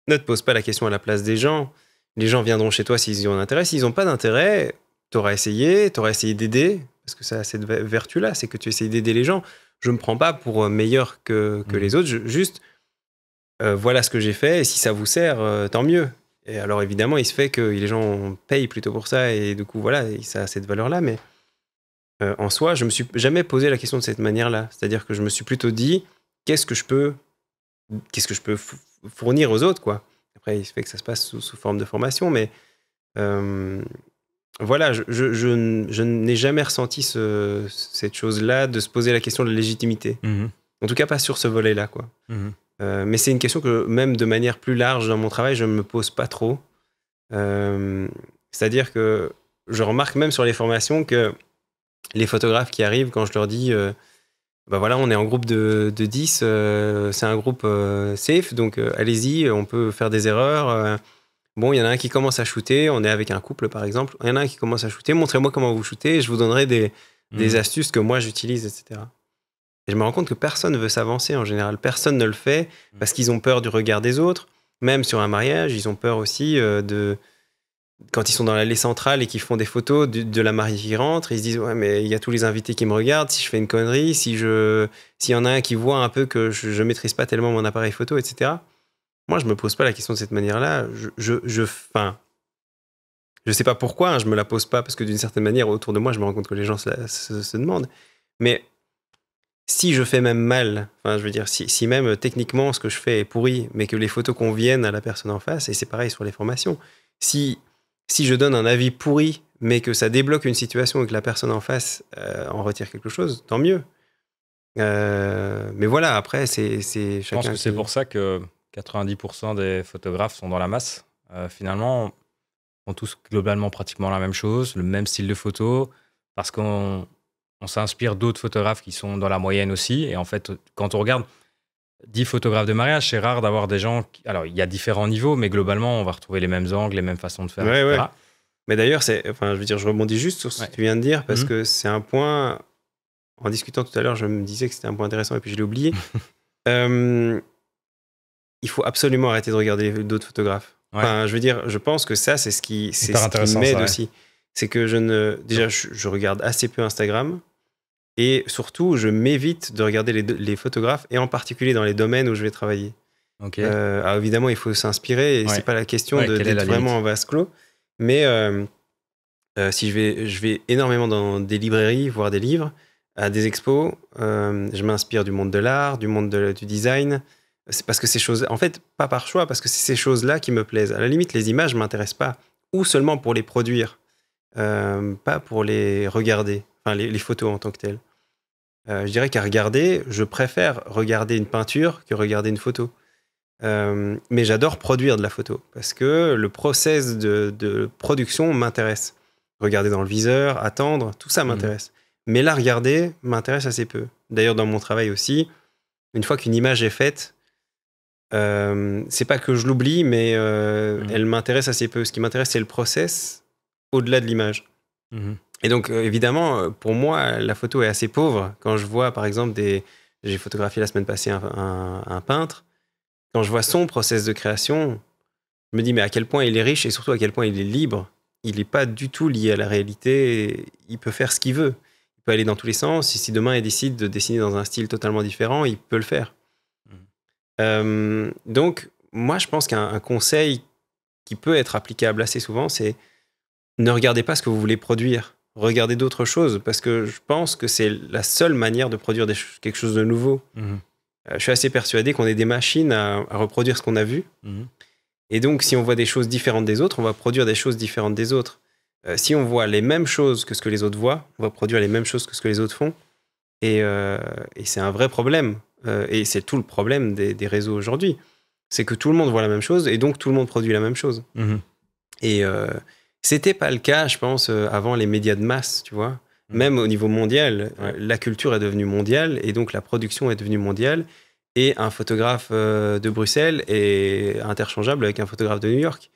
S2: te pose pas la question à la place des gens. Les gens viendront chez toi s'ils ont un intérêt. S'ils n'ont pas d'intérêt, t'auras essayé d'aider, parce que ça a cette vertu-là, c'est que tu essayes d'aider les gens. Je me prends pas pour meilleur que les autres, juste... voilà ce que j'ai fait, et si ça vous sert, tant mieux. Et alors évidemment, il se fait que les gens payent plutôt pour ça, et du coup, voilà, ça a cette valeur-là, mais en soi, je me suis jamais posé la question de cette manière-là. C'est-à-dire que je me suis plutôt dit, qu'est-ce que je peux fournir aux autres, quoi. Après, il se fait que ça se passe sous forme de formation, mais voilà, je n'ai jamais ressenti cette chose-là de se poser la question de la légitimité. En tout cas, pas sur ce volet-là, quoi. Mais c'est une question que, même de manière plus large dans mon travail, je ne me pose pas trop. C'est-à-dire que je remarque même sur les formations que les photographes qui arrivent, quand je leur dis bah voilà, on est en groupe de 10, c'est un groupe safe, donc allez-y, on peut faire des erreurs. Bon, il y en a un qui commence à shooter, on est avec un couple par exemple, il y en a un qui commence à shooter, montrez-moi comment vous shootez, je vous donnerai des astuces que moi j'utilise, etc. Et je me rends compte que personne ne veut s'avancer en général. Personne ne le fait parce qu'ils ont peur du regard des autres. Même sur un mariage, ils ont peur aussi quand ils sont dans l'allée centrale et qu'ils font des photos de la mariée qui rentre, ils se disent « Ouais, mais il y a tous les invités qui me regardent. Si je fais une connerie, s'il y en a un qui voit un peu que je ne maîtrise pas tellement mon appareil photo, etc. » Moi, je ne me pose pas la question de cette manière-là. Je sais pas pourquoi, hein, je ne me la pose pas parce que d'une certaine manière, autour de moi, je me rends compte que les gens se demandent. Mais si je fais même mal, enfin, je veux dire, si même techniquement ce que je fais est pourri, mais que les photos conviennent à la personne en face, et c'est pareil sur les formations, si je donne un avis pourri, mais que ça débloque une situation et que la personne en face en retire quelque chose, tant mieux. Mais voilà, après, c'est chacun.
S1: Je pense que c'est pour ça que 90% des photographes sont dans la masse. Finalement, ont tous globalement pratiquement la même chose, le même style de photo, parce qu'on s'inspire d'autres photographes qui sont dans la moyenne aussi. Et en fait, quand on regarde 10 photographes de mariage, c'est rare d'avoir des gens... Alors, il y a différents niveaux, mais globalement, on va retrouver les mêmes angles, les mêmes façons de faire, etc.
S2: Ouais. Mais d'ailleurs, je rebondis juste sur ce que tu viens de dire, parce que c'est un point... En discutant tout à l'heure, je me disais que c'était un point intéressant, et puis je l'ai oublié. Il faut absolument arrêter de regarder d'autres photographes. Enfin, je veux dire, je pense que ça, c'est ce qui m'aide aussi. C'est que je regarde assez peu Instagram, et surtout, je m'évite de regarder les photographes, et en particulier dans les domaines où je vais travailler. Alors évidemment, il faut s'inspirer, et c'est pas la question d'être vraiment en vase clos, mais si je vais énormément dans des librairies, voir des livres, à des expos, je m'inspire du monde de l'art, du monde du design. C'est parce que ces choses, en fait, pas par choix, parce que c'est ces choses-là qui me plaisent. À la limite, les images ne m'intéressent pas, ou seulement pour les produire, pas pour les regarder, enfin les photos en tant que telles. Je dirais qu'à regarder, je préfère regarder une peinture que regarder une photo. Mais j'adore produire de la photo, parce que le process de production m'intéresse. Regarder dans le viseur, attendre, tout ça m'intéresse. Mais la regarder m'intéresse assez peu. D'ailleurs, dans mon travail aussi, une fois qu'une image est faite, c'est pas que je l'oublie, mais elle m'intéresse assez peu. Ce qui m'intéresse, c'est le process au-delà de l'image. Et donc, évidemment, pour moi, la photo est assez pauvre. Quand je vois, par exemple, j'ai photographié la semaine passée un peintre. Quand je vois son process de création, je me dis, mais à quel point il est riche, et surtout à quel point il est libre. Il n'est pas du tout lié à la réalité. Il peut faire ce qu'il veut. Il peut aller dans tous les sens. Si demain il décide de dessiner dans un style totalement différent, il peut le faire. Donc, moi, je pense qu'un conseil qui peut être applicable assez souvent, c'est ne regardez pas ce que vous voulez produire. Regardez d'autres choses, parce que je pense que c'est la seule manière de produire quelque chose de nouveau. Je suis assez persuadé qu'on est des machines à reproduire ce qu'on a vu. Et donc, si on voit des choses différentes des autres, on va produire des choses différentes des autres. Si on voit les mêmes choses que ce que les autres voient, on va produire les mêmes choses que ce que les autres font. Et c'est un vrai problème. Et c'est tout le problème des réseaux aujourd'hui. C'est que tout le monde voit la même chose, et donc tout le monde produit la même chose. Et c'était pas le cas, je pense, avant les médias de masse, tu vois. Même au niveau mondial, la culture est devenue mondiale, et donc la production est devenue mondiale. Et un photographe de Bruxelles est interchangeable avec un photographe de New York.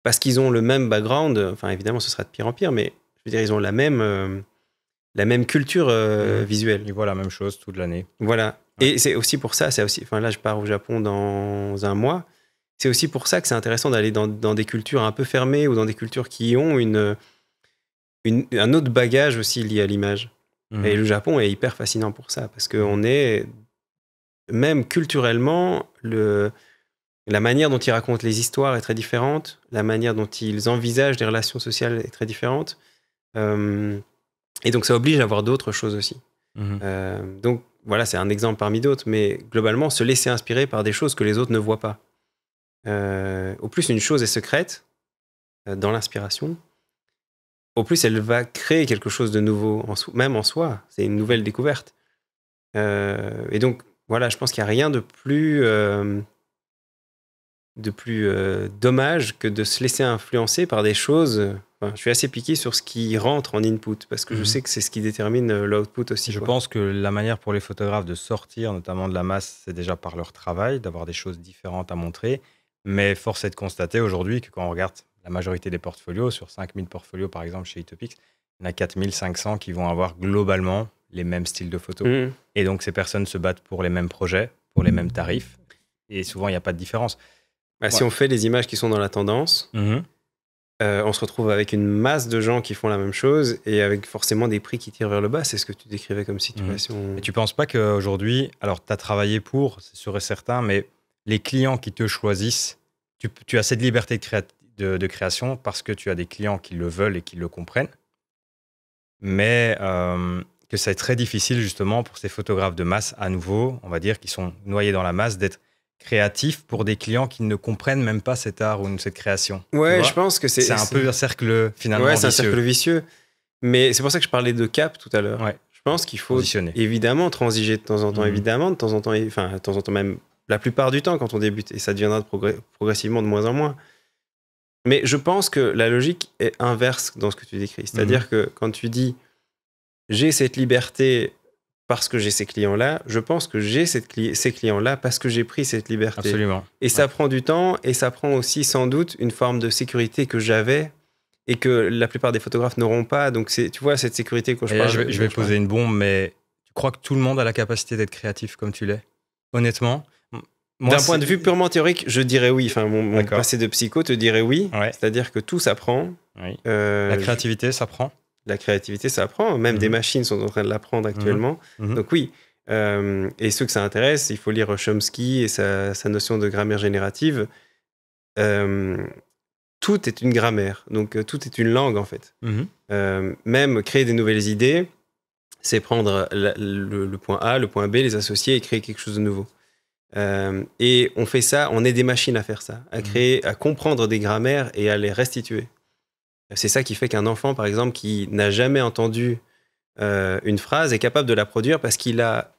S2: Parce qu'ils ont le même background. Enfin, évidemment, ce sera de pire en pire, mais je veux dire, ils ont la même culture visuelle.
S1: Ils voient la même chose toute l'année.
S2: Voilà. Et c'est aussi pour ça, enfin là, je pars au Japon dans un mois. C'est aussi pour ça que c'est intéressant d'aller dans des cultures un peu fermées, ou dans des cultures qui ont un autre bagage aussi lié à l'image. Et le Japon est hyper fascinant pour ça, parce qu'on est, même culturellement, La manière dont ils racontent les histoires est très différente. La manière dont ils envisagent les relations sociales est très différente. Et donc, ça oblige à voir d'autres choses aussi. Donc, voilà, c'est un exemple parmi d'autres. Mais globalement, se laisser inspirer par des choses que les autres ne voient pas. Au plus une chose est secrète dans l'inspiration, au plus elle va créer quelque chose de nouveau, même en soi. C'est une nouvelle découverte. Et donc, voilà, je pense qu'il n'y a rien de plus dommage que de se laisser influencer par des choses. Enfin, je suis assez piqué sur ce qui rentre en input parce que je sais que c'est ce qui détermine l'output aussi.
S1: Je pense que la manière pour les photographes de sortir, notamment de la masse, c'est déjà par leur travail, d'avoir des choses différentes à montrer. Mais force est de constater aujourd'hui que quand on regarde la majorité des portfolios, sur 5000 portfolios par exemple chez Utopix, il y en a 4500 qui vont avoir globalement les mêmes styles de photos. Et donc ces personnes se battent pour les mêmes projets, pour les mêmes tarifs. Et souvent, il n'y a pas de différence.
S2: Si on fait les images qui sont dans la tendance, on se retrouve avec une masse de gens qui font la même chose et avec forcément des prix qui tirent vers le bas. C'est ce que tu décrivais comme situation.
S1: Et tu ne penses pas qu'aujourd'hui, alors tu as travaillé pour, c'est sûr et certain, mais les clients qui te choisissent, tu as cette liberté de création parce que tu as des clients qui le veulent et qui le comprennent, mais que c'est très difficile justement pour ces photographes de masse, à nouveau, on va dire, qui sont noyés dans la masse, d'être créatif pour des clients qui ne comprennent même pas cet art ou cette création.
S2: Ouais, je pense que c'est
S1: un peu un cercle finalement vicieux.
S2: C'est un cercle vicieux. Mais c'est pour ça que je parlais de cap tout à l'heure.
S1: Ouais.
S2: Je pense qu'il faut évidemment transiger de temps en temps, évidemment, de temps en temps même, la plupart du temps quand on débute, et ça deviendra progressivement de moins en moins. Mais je pense que la logique est inverse dans ce que tu décris. C'est-à-dire que quand tu dis j'ai cette liberté parce que j'ai ces clients-là, je pense que j'ai ces clients-là parce que j'ai pris cette liberté.
S1: Absolument.
S2: Et ça prend du temps et ça prend aussi sans doute une forme de sécurité que j'avais et que la plupart des photographes n'auront pas. Donc, tu vois, cette sécurité que je parle.
S1: Je vais poser une bombe, mais tu crois que tout le monde a la capacité d'être créatif comme tu l'es? Honnêtement,
S2: d'un point de vue purement théorique, je dirais oui. Enfin, mon passé de psycho te dirait oui. Ouais. C'est-à-dire que tout s'apprend.
S1: Oui. La créativité, ça prend.
S2: La créativité, ça apprend. Même des machines sont en train de l'apprendre actuellement. Donc oui. Et ceux que ça intéresse, il faut lire Chomsky et sa notion de grammaire générative. Tout est une grammaire. Donc tout est une langue, en fait. Même créer des nouvelles idées, c'est prendre le point A, le point B, les associer et créer quelque chose de nouveau. Et on fait ça, on est des machines à faire ça, à créer, à comprendre des grammaires et à les restituer. C'est ça qui fait qu'un enfant, par exemple, qui n'a jamais entendu une phrase est capable de la produire parce qu'il a,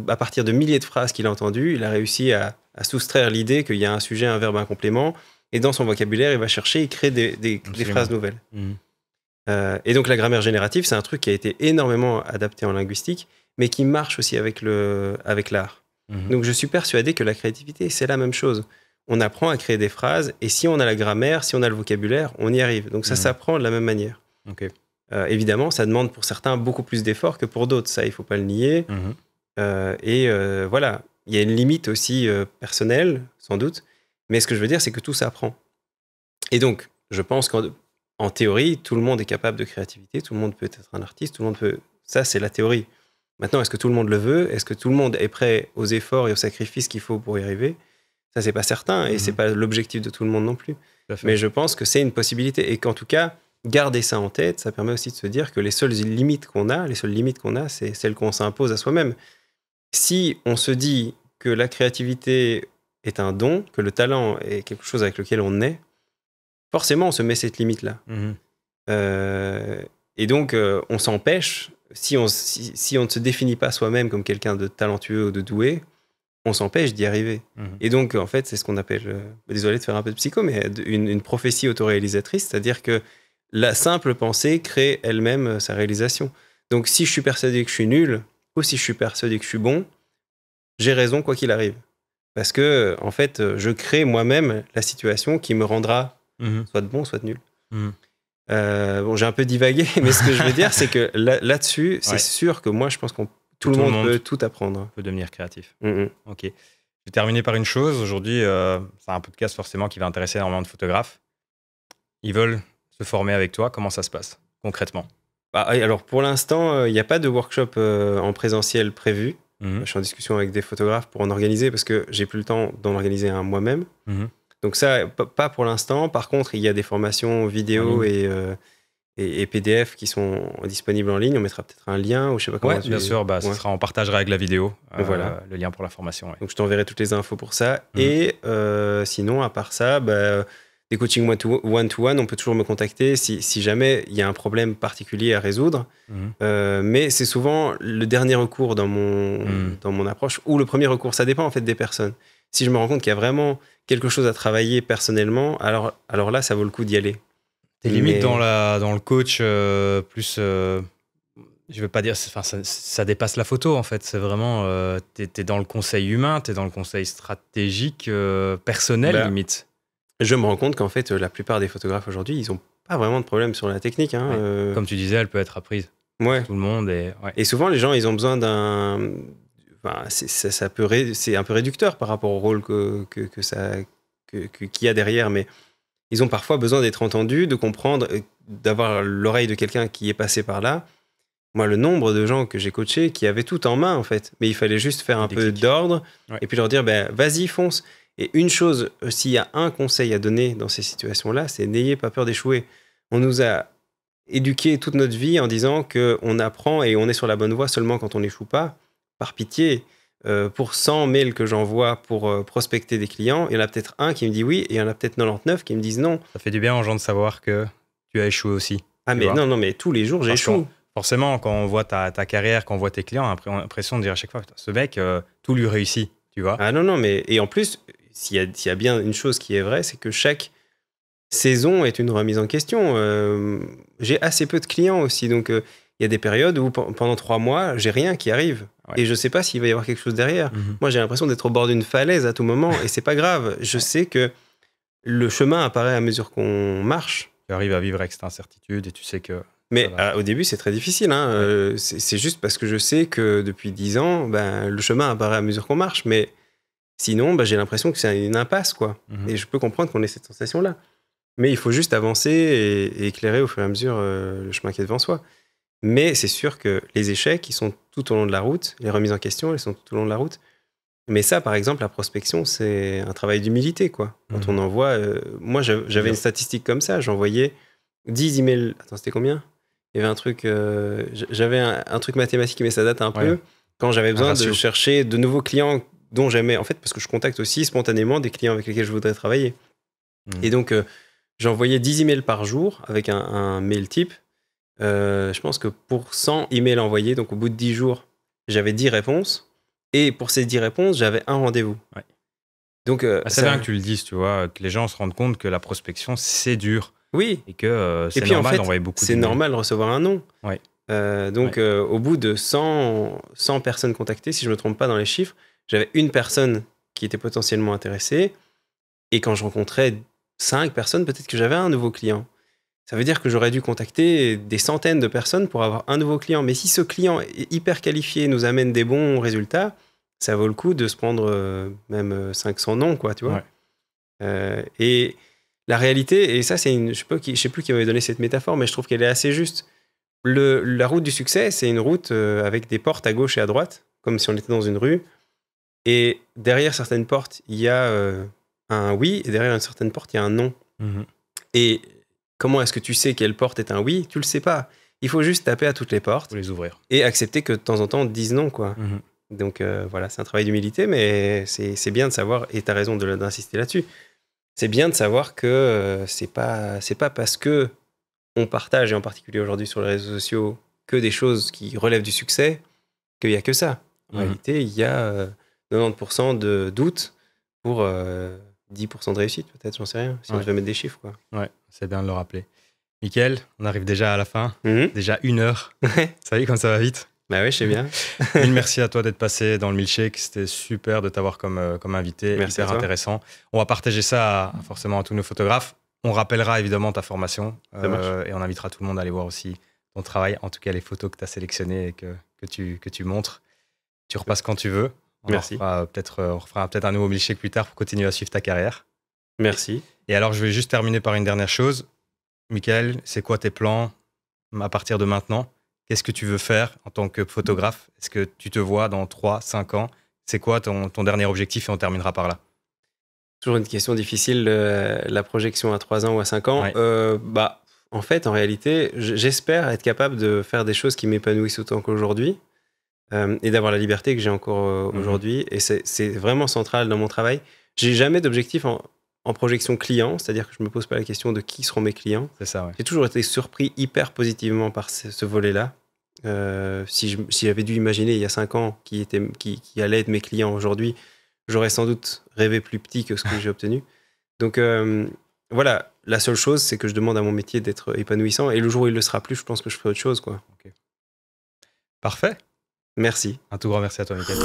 S2: à partir de milliers de phrases qu'il a entendues, il a réussi à soustraire l'idée qu'il y a un sujet, un verbe, un complément. Et dans son vocabulaire, il va chercher et créer des phrases nouvelles. Et donc la grammaire générative, c'est un truc qui a été énormément adapté en linguistique, mais qui marche aussi avec l'art. Donc je suis persuadé que la créativité, c'est la même chose. On apprend à créer des phrases, et si on a la grammaire, si on a le vocabulaire, on y arrive. Donc ça s'apprend de la même manière.
S1: Okay.
S2: Évidemment, ça demande pour certains beaucoup plus d'efforts que pour d'autres. Ça, il ne faut pas le nier. Voilà, il y a une limite aussi personnelle, sans doute. Mais ce que je veux dire, c'est que tout s'apprend. Et donc, je pense qu'en théorie, tout le monde est capable de créativité, tout le monde peut être un artiste, tout le monde peut... Ça, c'est la théorie. Maintenant, est-ce que tout le monde le veut? Est-ce que tout le monde est prêt aux efforts et aux sacrifices qu'il faut pour y arriver? Ça, c'est pas certain, et c'est pas l'objectif de tout le monde non plus. Mais je pense que c'est une possibilité, et qu'en tout cas, garder ça en tête, ça permet aussi de se dire que les seules limites qu'on a, c'est celles qu'on s'impose à soi-même. Si on se dit que la créativité est un don, que le talent est quelque chose avec lequel on naît, forcément, on se met cette limite-là. Et donc, on s'empêche, si on ne se définit pas soi-même comme quelqu'un de talentueux ou de doué, on s'empêche d'y arriver. Et donc, en fait, c'est ce qu'on appelle, désolé de faire un peu de psycho, mais une prophétie autoréalisatrice, c'est-à-dire que la simple pensée crée elle-même sa réalisation. Donc, si je suis persuadé que je suis nul, ou si je suis persuadé que je suis bon, j'ai raison quoi qu'il arrive. Parce que, en fait, je crée moi-même la situation qui me rendra soit de bon, soit de nul. Bon, j'ai un peu divagué, mais ce que je veux dire, c'est que là-dessus, c'est sûr que moi, je pense que tout le monde peut tout apprendre.
S1: Peut devenir créatif. Ok. Je vais terminer par une chose. Aujourd'hui, c'est un podcast forcément qui va intéresser énormément de photographes. Ils veulent se former avec toi. Comment ça se passe concrètement?
S2: Alors, pour l'instant, il n'y a pas de workshop en présentiel prévu. Je suis en discussion avec des photographes pour en organiser parce que j'ai plus le temps d'en organiser un moi-même. Donc ça, pas pour l'instant. Par contre, il y a des formations vidéo et PDF qui sont disponibles en ligne. On mettra peut-être un lien ou je sais pas comment.
S1: Ouais, bien sûr. Bah, ça sera, on partagera avec la vidéo
S2: voilà.
S1: le lien pour la formation. Ouais.
S2: Donc je t'enverrai toutes les infos pour ça. Et sinon, à part ça, des coachings one-to-one, on peut toujours me contacter si jamais il y a un problème particulier à résoudre. Mais c'est souvent le dernier recours dans mon approche ou le premier recours. Ça dépend en fait des personnes. Si je me rends compte qu'il y a vraiment quelque chose à travailler personnellement, alors là, ça vaut le coup d'y aller.
S1: T'es limite dans le coach plus... je veux pas dire... Ça dépasse la photo, en fait. C'est vraiment... t'es dans le conseil humain, t'es dans le conseil stratégique, personnel, limite.
S2: Je me rends compte qu'en fait, la plupart des photographes aujourd'hui, ils n'ont pas vraiment de problème sur la technique. Hein,
S1: Comme tu disais, elle peut être apprise.
S2: Ouais.
S1: Tout le monde.
S2: Et souvent, les gens, ils ont besoin d'un... Enfin, c'est un peu réducteur par rapport au rôle qu'il y a derrière, mais ils ont parfois besoin d'être entendus, de comprendre, d'avoir l'oreille de quelqu'un qui est passé par là. Moi, le nombre de gens que j'ai coachés qui avaient tout en main, en fait, mais il fallait juste faire un peu d'ordre et puis leur dire, vas-y, fonce. Et une chose, s'il y a un conseil à donner dans ces situations-là, c'est n'ayez pas peur d'échouer. On nous a éduqués toute notre vie en disant qu'on apprend et on est sur la bonne voie seulement quand on n'échoue pas. Par pitié, pour 100 mails que j'envoie pour prospecter des clients, il y en a peut-être un qui me dit oui et il y en a peut-être 99 qui me disent non.
S1: Ça fait du bien aux gens de savoir que tu as échoué aussi.
S2: Ah mais non, mais tous les jours j'échoue.
S1: Forcément, quand on voit ta carrière, quand on voit tes clients, on a l'impression de dire à chaque fois, ce mec, tout lui réussit, tu vois.
S2: Ah non, mais et en plus, s'il y a bien une chose qui est vraie, c'est que chaque saison est une remise en question. J'ai assez peu de clients aussi, donc il y a des périodes où pendant 3 mois, j'ai rien qui arrive. Ouais. Et je sais pas s'il va y avoir quelque chose derrière. Moi, j'ai l'impression d'être au bord d'une falaise à tout moment et c'est pas grave. Je sais que le chemin apparaît à mesure qu'on marche.
S1: Tu arrives à vivre avec cette incertitude et tu sais que...
S2: Mais au début, c'est très difficile. Hein. C'est juste parce que je sais que depuis 10 ans, le chemin apparaît à mesure qu'on marche. Mais sinon, j'ai l'impression que c'est une impasse, quoi. Et je peux comprendre qu'on ait cette sensation-là. Mais il faut juste avancer et éclairer au fur et à mesure le chemin qui est devant soi. Mais c'est sûr que les échecs, ils sont tout au long de la route. Les remises en question, elles sont tout au long de la route. Mais ça, par exemple, la prospection, c'est un travail d'humilité, quoi. Quand on envoie... moi, j'avais une statistique comme ça. J'envoyais 10 emails... Attends, c'était combien ? Il y avait un truc... j'avais un truc mathématique, mais ça date un peu. Quand j'avais besoin de chercher de nouveaux clients dont j'aimais... En fait, parce que je contacte aussi spontanément des clients avec lesquels je voudrais travailler. Et donc, j'envoyais 10 emails par jour avec un mail type. Je pense que pour 100 emails envoyés, donc au bout de 10 jours, j'avais 10 réponses. Et pour ces 10 réponses, j'avais un rendez-vous. Ouais. Donc,
S1: c'est bien que tu le dises, tu vois, que les gens se rendent compte que la prospection, c'est dur.
S2: Oui.
S1: Et que c'est normal d'envoyer beaucoup
S2: d'emails. C'est normal de recevoir un non.
S1: Ouais.
S2: Donc, au bout de 100 personnes contactées, si je ne me trompe pas dans les chiffres, j'avais une personne qui était potentiellement intéressée. Et quand je rencontrais 5 personnes, peut-être que j'avais un nouveau client. Ça veut dire que j'aurais dû contacter des centaines de personnes pour avoir un nouveau client. Mais si ce client est hyper qualifié, nous amène des bons résultats, ça vaut le coup de se prendre même 500 noms, quoi, tu vois. Ouais. Et la réalité, et ça, c'est je sais plus qui m'avait donné cette métaphore, mais je trouve qu'elle est assez juste. La route du succès, c'est une route avec des portes à gauche et à droite, comme si on était dans une rue. Et derrière certaines portes, il y a un oui, et derrière une certaine porte, il y a un non. Et comment est-ce que tu sais quelle porte est un oui ? Tu le sais pas. Il faut juste taper à toutes les portes.
S1: Faut les ouvrir.
S2: Et accepter que de temps en temps, on te dise non, quoi. Donc voilà, c'est un travail d'humilité, mais c'est bien de savoir, et tu as raison d'insister là-dessus, c'est bien de savoir que c'est pas parce que on partage, et en particulier aujourd'hui sur les réseaux sociaux, que des choses qui relèvent du succès, qu'il n'y a que ça. En réalité, il y a 90% de doute pour 10% de réussite, peut-être, j'en sais rien, si on devait mettre des chiffres, quoi.
S1: Ouais, c'est bien de le rappeler. Mickaël, on arrive déjà à la fin, déjà 1 heure. Ça y est, comme ça va vite.
S2: Bah oui, je sais bien.
S1: Mille merci à toi d'être passé dans le Milkshake. C'était super de t'avoir comme invité.
S2: Merci,
S1: hyper intéressant. On va partager ça forcément à tous nos photographes. On rappellera évidemment ta formation et on invitera tout le monde à aller voir aussi ton travail. En tout cas, les photos que tu as sélectionnées et que tu montres. Tu repasses quand tu veux.
S2: Merci.
S1: On refera peut-être un nouveau Milkshake plus tard pour continuer à suivre ta carrière.
S2: Merci.
S1: Et alors, je vais juste terminer par une dernière chose. Mickaël, c'est quoi tes plans à partir de maintenant ? qu'est-ce que tu veux faire en tant que photographe? Est-ce que tu te vois dans 3, 5 ans? C'est quoi ton dernier objectif et on terminera par là?
S2: Toujours une question difficile, la projection à 3 ans ou à 5 ans.
S1: Ouais.
S2: En fait, en réalité, j'espère être capable de faire des choses qui m'épanouissent autant qu'aujourd'hui et d'avoir la liberté que j'ai encore aujourd'hui. Et c'est vraiment central dans mon travail. J'ai jamais d'objectif en projection client, c'est-à-dire que je me pose pas la question de qui seront mes clients.
S1: C'est ça, ouais.
S2: J'ai toujours été surpris hyper positivement par ce volet-là. Si j'avais dû imaginer il y a 5 ans qui allait être mes clients aujourd'hui, j'aurais sans doute rêvé plus petit que ce que j'ai obtenu. Donc voilà, la seule chose, c'est que je demande à mon métier d'être épanouissant. Et le jour où il le sera plus, je pense que je ferai autre chose, quoi.
S1: Okay. Parfait.
S2: Merci.
S1: Un tout grand merci à toi, Mickaël.